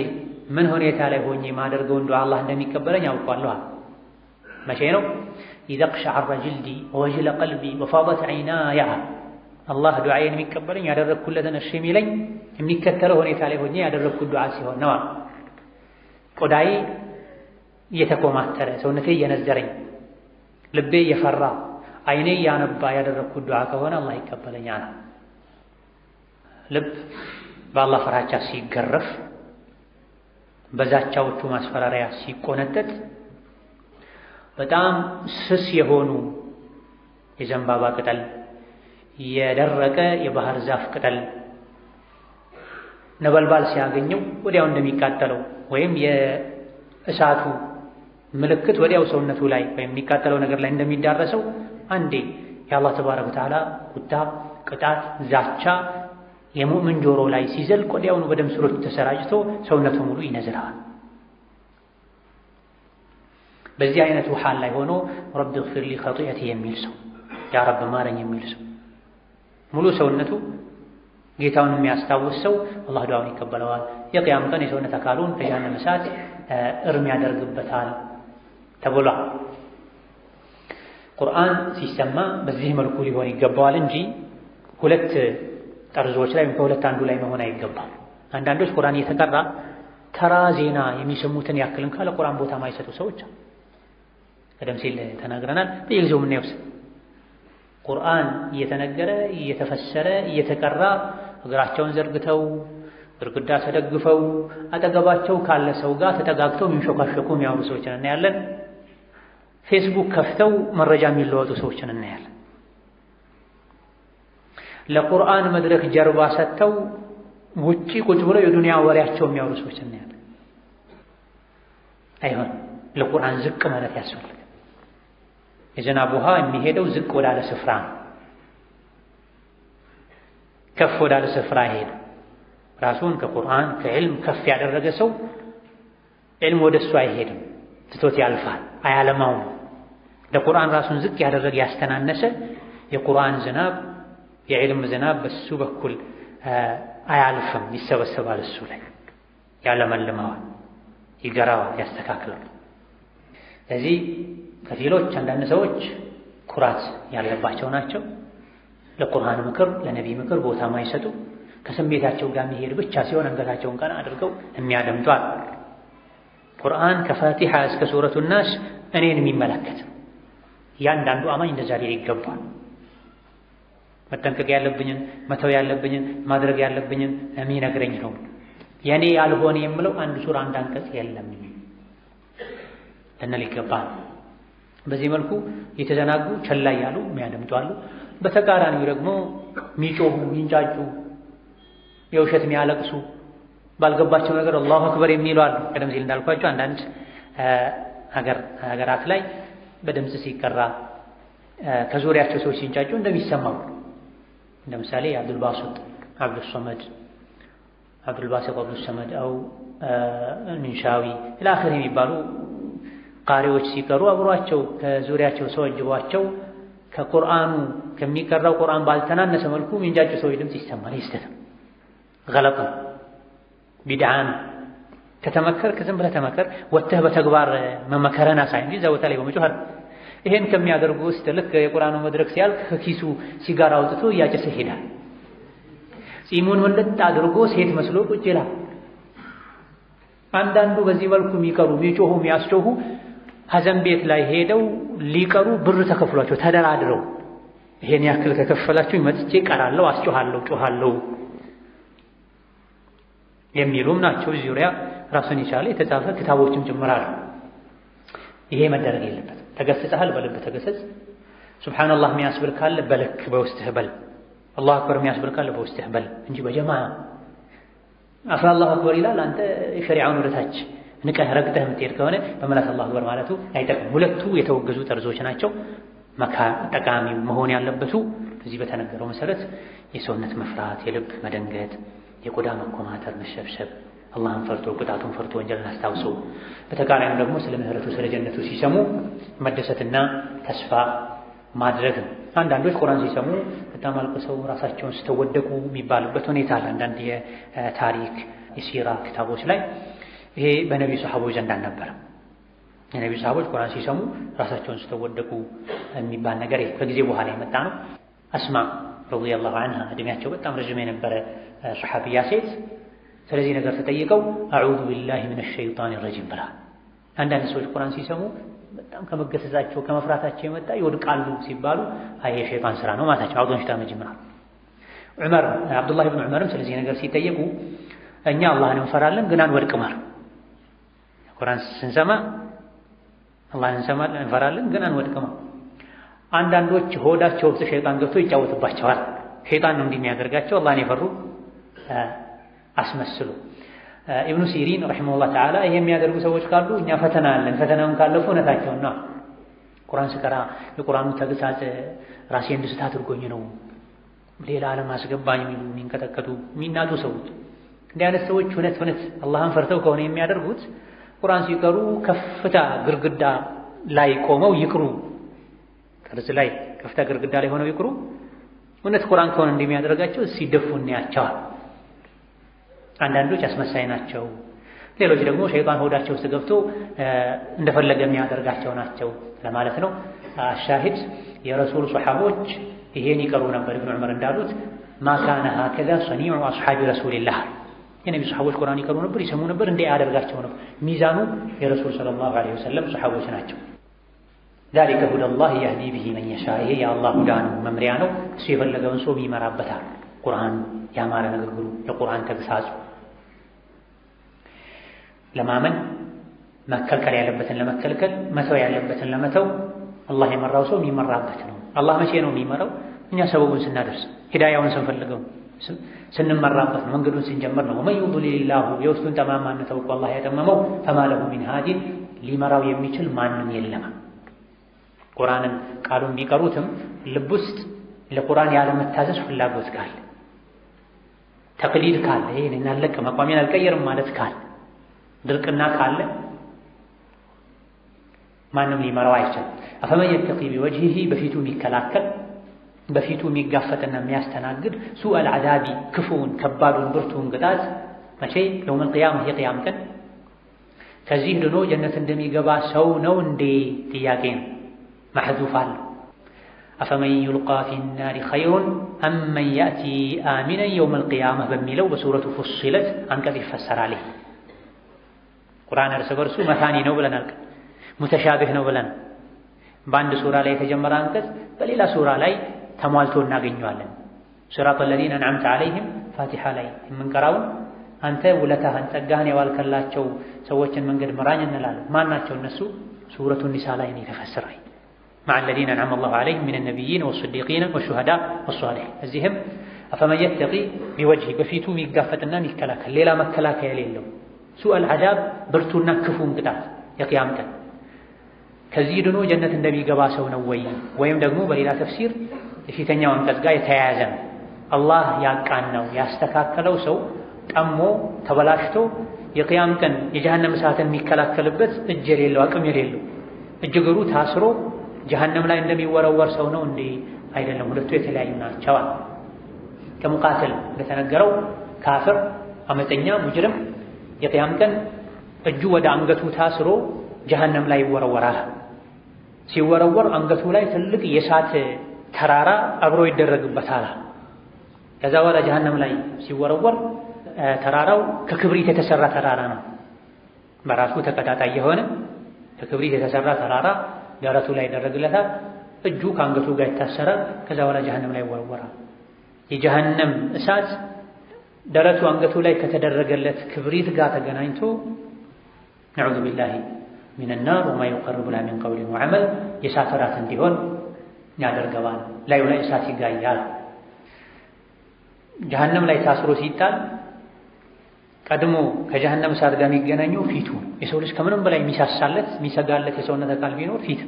ምን ሁኔታ ላይ ሆኜ የማደርገውን ዱዓ አላህ እንደሚቀበለኝ ያውቃለሁ። መቼ ነው? ኢዛ ቅሸዐረ ጅልዲ ወወጅለ ቀልቢ ወፋደት ዐይናያ አላህ ዱዓዬን የሚቀበለኝ ያደረግኩለትን እሺ የሚለኝ የሚከተለው ሁኔታ ላይ ሆኜ ያደረግኩት ዱዓ ሲሆን ነው። ቆዳዬ እየተኮማተረ ሰውነቴ እየነዘረኝ ልቤ እየፈራ አይኔ እያነባ ያደረግኩት ዱዓ ከሆነ አላህ ይቀበለኛል። ልብ በአላህ ፍራቻ ሲገረፍ፣ በዛቻዎቹ ማስፈራሪያ ሲቆነጠጥ በጣም ስስ የሆኑ የዘንባባ ቅጠል፣ የደረቀ የባህር ዛፍ ቅጠል ነበልባል ሲያገኘው ወዲያው እንደሚቃጠለው ወይም የእሳቱ ምልክት ወዲያው ሰውነቱ ላይ ወይም የሚቃጠለው ነገር ላይ እንደሚዳረሰው አንዴ የአላህ ተባረከ ወተዓላ ቁጣ፣ ቅጣት፣ ዛቻ የሙእምን ጆሮ ላይ ሲዘልቅ ወዲያውኑ በደም ስሮች ተሰራጭቶ ሰውነቱ ሙሉ ይነዝራል። በዚህ አይነቱ ሐል ላይ ሆኖ ረቢ እግፊር ሊ ኸጢአቲ የሚል ሰው፣ ያ ረብ ማረኝ የሚል ሰው፣ ሙሉ ሰውነቱ ጌታውን የሚያስታውስ ሰው አላህ ዱዓውን ይቀበለዋል። የቅያም ቀን የሰውነት አካሉን ከጀሃነም እሳት እርም ያደርግበታል ተብሏል። ቁርአን ሲሰማ በዚህ መልኩ ሊሆን ይገባዋል እንጂ ሁለት ጠርዞች ላይ ከሁለት አንዱ ላይ መሆን አይገባም። አንዳንዶች ቁርአን እየተቀራ ተራ ዜና የሚሰሙትን ያክልን ካለ ቁርአን ቦታ ማይሰጡ ሰዎች ቀደም ሲል ተናግረናል። በየጊዜው የምናየው ቁርአን እየተነገረ እየተፈሰረ እየተቀራ እግራቸውን ዘርግተው ግድግዳ ተደግፈው አጠገባቸው ካለ ሰው ጋር ተጠጋግተው የሚንሾካሾኩ የሚያወሩ ሰዎችን እናያለን። ፌስቡክ ከፍተው መረጃ የሚለወጡ ሰዎችን እናያለን። ለቁርአን መድረክ ጀርባ ሰጥተው ውጪ ቁጭ ብለው የዱንያ ወሬያቸው የሚያወሩ ሰዎች እናያለን። አይሆን፣ ለቁርአን ዝቅ ማለት ያስፈልጋል። የዝናብ ውሃ የሚሄደው ዝቅ ወዳለ ስፍራ ነው። ከፍ ወዳለ ስፍራ ይሄድ። ራሱን ከቁርአን ከዕልም ከፍ ያደረገ ሰው ዕልም ወደሱ አይሄድም፣ ትቶት ያልፋል፣ አያለማውም። ለቁርአን ራሱን ዝቅ ያደረገ ያስተናነሰ የቁርአን ዝናብ የዕልም ዝናብ በሱ በኩል አያልፍም፣ ይሰበሰባል፣ እሱ ላይ ያለመልመዋል፣ ይገራዋል፣ ያስተካክላል። ስለዚህ ከፊሎች አንዳንድ ሰዎች ኩራት ያለባቸው ናቸው። ለቁርአን ምክር ለነቢ ምክር ቦታ ማይሰጡ ከስሜታቸው ጋር የሚሄድ ብቻ ሲሆን አንገታቸውን ቀና አድርገው የሚያደምጧል። ቁርአን ከፋቲሓ እስከ ሱረቱ ናስ እኔን የሚመለከት እያንዳንዱ አማኝ እንደዛ ሊል ይገባል። መጠንቀቅ ያለብኝን መተው ያለብኝን ማድረግ ያለብኝን የሚነግረኝ ነው። የኔ ያልሆነ የምለው አንድ ሱራ አንድ አንቀጽ የለም ልንል ይገባል። በዚህ መልኩ የተዘናጉ ቸላ ያሉ የሚያደምጡ አሉ። በተቃራኒው ደግሞ የሚጮሁ የሚንጫጩ የውሸት የሚያለቅሱ ባልገባቸው ነገር አላሁ አክበር የሚሉ አሉ። ቀደም ሲል እንዳልኳቸው አንዳንድ ሀገራት ላይ በድምፅ ሲቀራ ከዙሪያቸው ሰዎች ሲንጫጩ እንደሚሰማው እንደ ምሳሌ አብዱልባሲጥ አብዱሰመድ አው ሚንሻዊ ኢላኺር የሚባሉ ቃሪዎች ሲቀሩ አብሯቸው ከዙሪያቸው ሰው አጅቧቸው ከቁርአኑ ከሚቀራው ቁርአን ባልተናነሰ መልኩ የሚንጫጩ ሰዎች ድምፅ ይሰማል። ይስተም ገለጥ ቢድዓን ከተመከር ከዝም ብለህ ተመከር ወጥተህ በተግባር መመከረን አሳይ እንጂ እዛ ቦታ ላይ በመጮህ ይሄን ከሚያደርጉ ውስጥ ልክ የቁርአኑ መድረክ ሲያልቅ ከኪሱ ሲጋራ አውጥቶ እያጨሰ ይሄዳል። ጺሙን ወለጥ አድርጎ ሴት መስሎ ቁጭ ይላል። አንዳንዱ በዚህ መልኩ የሚቀሩ የሚጮሁ የሚያስጮሁ ሐዘን ቤት ላይ ሄደው ሊቀሩ ብር ተከፍሏቸው ተደራድረው ይሄን ያክል ከከፈላችሁ መጥቼ ቀራለሁ፣ አስጮሃለሁ፣ ጮሃለሁ የሚሉም ናቸው። ዙሪያ ራሱን የቻለ የተጻፈ ክታቦችም ጭምራል። ይሄ መደረግ የለበትም። ተገስጸሃል፣ በልብ ተገሰጽ። ሱብሃንአላህ የሚያስብል ካለ በልክ በውስጥህ በል። አላሁ አክበር የሚያስብል ካለ በውስጥህ በል እንጂ በጀማዓ አፍራ አላሁ አክበር ይላል። አንተ ሸሪዓውን ወደታች ንቀህ ረግጠህ የምትሄድ ከሆነ በመላስ አላሁ አክበር ማለቱ አይጠቅም። ሁለቱ የተወገዙ ጠርዞች ናቸው። ጠቃሚው መሆን ያለበቱ እዚህ በተነገረው መሰረት የሰውነት መፍራት፣ የልብ መደንገጥ፣ የቆዳ መኮማተር፣ መሸብሸብ፣ አላህን ፈርቶ ቅጣቱን ፈርቶ ወንጀልን አስታውሶ በተቃራኒው ደግሞ ስለ ምህረቱ ስለ ጀነቱ ሲሰሙ መደሰትና ተስፋ ማድረግ ነው። አንዳንዶች ቁርአን ሲሰሙ በጣም አልቅሰው ራሳቸውን ስተወደቁ የሚባልበት ሁኔታ አለ። አንዳንድ የታሪክ የሲራ ክታቦች ላይ ይሄ በነቢዩ ሰሃቦች ዘንድ አልነበረም። የነቢዩ ሰሃቦች ቁርአን ሲሰሙ ራሳቸውን ስተወደቁ የሚባል ነገር ከጊዜ በኋላ የመጣ ነው። አስማ ረዲየላሁ ዐንሃ እድሜያቸው በጣም ረጅም የነበረ ሱሐቢያ ሴት ስለዚህ ነገር ተጠይቀው አዑዙ ቢላሂ ሚነሽ ሸይጣኒ ረጂም ብላ። አንዳንድ ሰዎች ቁርአን ሲሰሙ በጣም ከመገሰጻቸው ከመፍራታቸው የመጣ ይወድቃሉ ሲባሉ አይ የሸይጣን ስራ ነው ማለታቸው። አውዶን ሽታ መጅምራ አብዱላህ ኢብኑ ዑመርም ስለዚህ ነገር ሲጠየቁ እኛ አላህን እንፈራለን ግን አንወድቅም አሉ። ቁርአን ስንሰማ አላህን እንሰማለን እንፈራለን ግን አንወድቅም። አንዳንዶች ሆዳቸው ውስጥ ሸይጣን ገብቶ ይጫወትባቸዋል። ሸይጣን ነው እንዲህ የሚያደርጋቸው አላህን የፈሩ አስመስሉ። ኢብኑ ሲሪን ረሂመሁላህ ተዓላ ይሄ የሚያደርጉ ሰዎች ካሉ እኛ ፈተና አለን፣ ፈተናውን ካለፉ እውነታቸውን ነው። ቁርአን ስቀራ የቁርአኑ ተግሳጽ ራሴ እንድስት አድርጎኝ ነው ሌላ ዓለም አስገባኝ የሚሉ የሚንቀጠቀጡ የሚናጡ ሰዎች፣ እንዲህ አይነት ሰዎች እውነት አላህን ፈርተው ከሆነ የሚያደርጉት ቁርአን ሲቀሩ ከፍታ ግርግዳ ላይ ቆመው ይቅሩ፣ ቅርጽ ላይ ከፍታ ግርግዳ ላይ ሆነው ይቅሩ። እውነት ቁርአን ከሆነ እንደሚያደርጋቸው ሲደፉ እናያቸዋል። አንዳንዶች አስመሳይ ናቸው፣ ሌሎች ደግሞ ሸይጣን ሆዳቸው ውስጥ ገብቶ እንደፈለገ የሚያደርጋቸው ናቸው ለማለት ነው። አሻሂድ የረሱል ሱሐቦች ይሄን ይቀሩ ነበር። ኢብኑ ዑመር እንዳሉት ማካነ ሀከዛ ሰኒዑ አስሐቢ ረሱልላህ፣ የነቢዩ ሱሐቦች ቁርአን ይቀሩ ነበር፣ ይሰሙ ነበር፣ እንዲህ ያደርጋቸው ነበር። ሚዛኑ የረሱል ሰለላሁ ዐለይሂ ወሰለም ሱሐቦች ናቸው። ዛሊከ ሁደላህ የህዲ ቢሂ መን የሻ፣ ይሄ የአላህ ሁዳ ነው፣ መምሪያ ነው። እሱ የፈለገውን ሰው ይመራበታል። ቁርአን ያማረ ንግግሩ፣ የቁርአን ተግሳጹ ለማመን መከልከል ያለበትን ለመከልከል መተው ያለበትን ለመተው አላህ የመራው ሰው የሚመራበት ነው። አላህ መቼ ነው የሚመራው? እኛ ሰበቡን ስናደርስ ሂዳያውን ስንፈልገው ስንመራበት ነው፣ መንገዱን ስንጀምር ነው። ወመን ዩድሊልላሁ የውስጡን ጠማማነት አውቆ አላህ ያጠመመው ፈማ ለሁ ሚን ሃዲን ሊመራው የሚችል ማንም የለም። ቁርአንን ቃሉን ቢቀሩትም ልብ ውስጥ ለቁርአን ያለመታዘዝ ፍላጎት ካለ፣ ተቅሊድ ካለ፣ ይሄን እናለቅ መቋሚያን አልቀየርም ማለት ካለ፣ ድርቅና ካለ ማንም ሊመራው አይችልም። አፈመን የተቂ ቢወጅሂ በፊቱ የሚከላከል በፊቱ የሚጋፈጥና የሚያስተናግድ ሱአል ዐዛቢ ክፉውን ከባዱን ብርቱውን ቅጣት መቼ የውመል ቂያማ የቂያም ቀን ከዚህ ድኖ ጀነት እንደሚገባ ሰው ነው እንዴ? ጥያቄ ነው። ማሕዙፍ አለ። አፈመን ዩልቃ ፊናሪ ኸይሩን አመን ያእቲ አሚነን የውመል ቂያማ በሚለው በሱረቱ ፉሲለት አንቀጽ ይፈሰራል። ቁርአን እርስ በርሱ መታኒ ነው ብለናል፣ ሙተሻቢህ ነው ብለናል። በአንድ ሱራ ላይ የተጀመረ አንቀጽ በሌላ ሱራ ላይ ተሟልቶ እናገኘዋለን። ሲራጠ ለዚነ አንዐምተ ዐለይሂም ፋቲሓ ላይ የምንቀራውን አንተ ውለታህን ጸጋህን የዋልከላቸው ሰዎችን መንገድ ምራኝ እንላለን። ማን ናቸው እነሱ? ሱረቱ ኒሳ ላይ ነው የተፈሰረው። መዐ ለዚነ አንዐመ አላሁ ዐለይሂም ሚነ ነቢይነ ወስዲቂነ ወሹሀዳእ ወሷሊሒን። እዚህም አፈመን የተቂ ቢወጅሂ በፊቱ የሚጋፈጥና የሚከላከል ሌላ መከላከያ የሌለው ሱአል ዐዛብ ብርቱና ክፉን ቅጣት የቂያም ቀን ከዚህ ድኖ ጀነት እንደሚገባ ሰው ነው ወይ? ወይም ደግሞ በሌላ ተፍሲር የፊተኛው አንቀጽ ጋር የተያያዘ ነው። አላህ ያቃናው ያስተካከለው ሰው ጠሞ ተበላሽቶ የቂያም ቀን የጀሃነም እሳትን የሚከላከልበት እጅ የሌለው አቅም የሌለው እጅ እግሩ ታስሮ ጀሃነም ላይ እንደሚወረወር ሰው ነው እንዴ? አይደለም፣ ሁለቱ የተለያዩ ናቸው። ከሙቃተል እንደተነገረው ካፍር፣ አመፀኛ፣ ሙጅሪም የቂያም ቀን እጁ ወደ አንገቱ ታስሮ ጀሃነም ላይ ይወረወራል። ሲወረወር አንገቱ ላይ ትልቅ የእሳት ተራራ አብሮ ይደረግበታል። ከዛ በኋላ ጀሃነም ላይ ሲወረወር ተራራው ከክብሪት የተሰራ ተራራ ነው። በራሱ ተቀጣጣይ የሆነ ከክብሪት የተሰራ ተራራ ደረቱ ላይ ይደረግለታል። እጁ ከአንገቱ ጋር ይታሰራል። ከዛ በኋላ ጀሃነም ላይ ይወረወራል። የጀሃነም እሳት ደረቱ አንገቱ ላይ ከተደረገለት ክብሪት ጋር ተገናኝቶ ነዑዙ ቢላሂ ሚነናር ወማ ዩቀርቡ ለሃ ሚን ቀውሊን ወዐመል የእሳት እራት እንዲሆን ያደርገዋል። ላዩ ላይ እሳት ይጋያል። ጀሃነም ላይ ታስሮ ሲጣል ቀድሞ ከጀሃነም እሳት ጋር የሚገናኘው ፊቱ። የሰው ልጅ ከምንም በላይ የሚሳሳለት የሚሰጋለት የሰውነት አካል ቢኖር ፊት።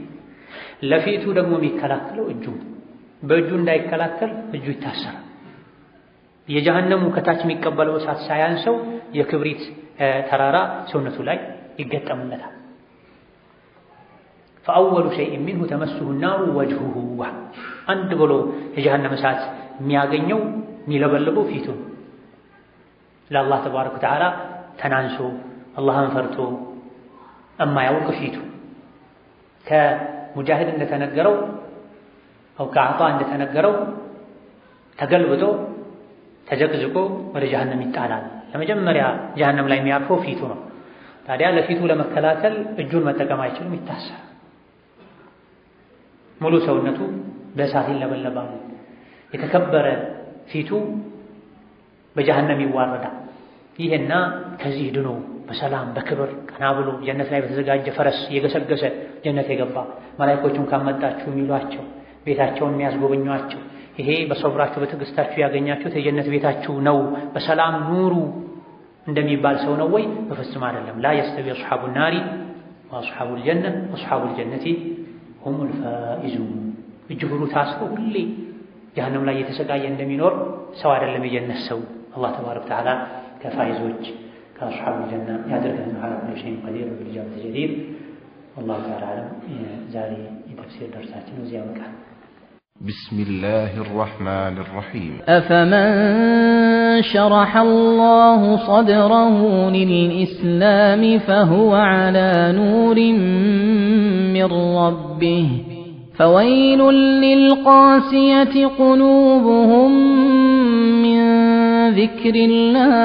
ለፊቱ ደግሞ የሚከላከለው እጁ። በእጁ እንዳይከላከል እጁ ይታሰራል። የጀሃነሙ ከታች የሚቀበለው እሳት ሳያንሰው የክብሪት ተራራ ሰውነቱ ላይ ይገጠምለታል። ፈአወሉ ሸይእን ሚንሁ ተመስሁ ናሩ ወጅሁሁ አንድ ብሎ የጀሃነም እሳት የሚያገኘው የሚለበልበው ፊቱን ለአላህ ተባረከ ወተዓላ ተናንሶ አላህን ፈርቶ እማያውቅ ፊቱ። ከሙጃሂድ እንደተነገረው አው ከአጣ እንደተነገረው ተገልብጦ ተዘቅዝቆ ወደ ጀሃነም ይጣላል። ለመጀመሪያ ጀሃነም ላይ የሚያርፈው ፊቱ ነው። ታዲያ ለፊቱ ለመከላከል እጁን መጠቀም አይችልም፣ ይታሰራል። ሙሉ ሰውነቱ በእሳት ይለበለባል። የተከበረ ፊቱ በጀሃነም ይዋረዳል። ይህና ከዚህ ድኖ በሰላም በክብር ቀና ብሎ ጀነት ላይ በተዘጋጀ ፈረስ የገሰገሰ ጀነት የገባ መላእክቶቹን ካመጣችሁ የሚሏቸው ቤታቸውን የሚያስጎበኟቸው ይሄ በሶብራችሁ በትዕግስታችሁ ያገኛችሁት የጀነት ቤታችሁ ነው በሰላም ኑሩ እንደሚባል ሰው ነው ወይ? በፍጹም አይደለም። ላ የስተዊ አስሐቡ ናሪ ወአስሐቡ ልጀነ ወአስሐቡ ልጀነቲ ሁሙል ፋኢዙን። እጅግሩ ታስሮ ሁሌ ጀሃነም ላይ የተሰቃየ እንደሚኖር ሰው አይደለም የጀነት ሰው። አላህ ተባረከ ወተዓላ ከፋይዞች ከአስሐቡ ልጀነ ያድርገን። ዐላ ኩሊ ሸይኢን ቀዲር ወቢልኢጃበቲ ጀዲር። ወላሁ ተዓላ አዕለም። ዛሬ የተፍሲር ደርሳችን እዚህ ያበቃል። بسم الله الرحمن الرحيم أفمن شرح الله صدره للإسلام فهو على نور من ربه فويل للقاسية قلوبهم من ذكر الله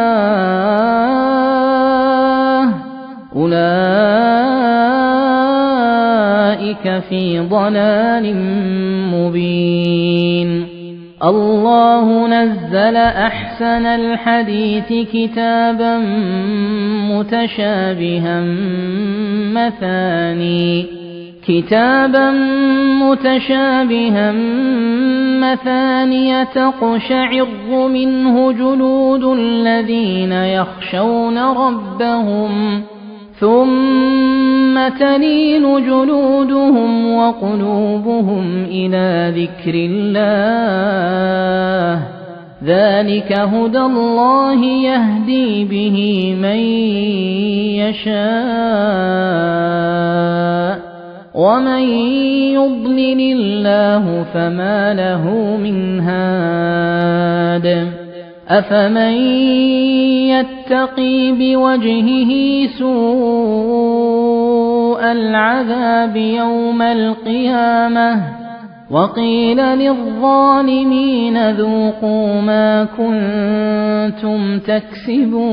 أولئك في ضلال مبين. الله نزل أحسن الحديث كتابا متشابها مثانية تقشعر منه جلود الذين يخشون ربهم ثم تلين جلودهم وقلوبهم إلى ذكر الله ذلك هدى الله يهدي به من يشاء ومن يضلل الله فما له من هاد. أفمن يتقي بوجهه سوء العذاب يوم القيامة وقيل للظالمين ذوقوا ما كنتم تكسبون.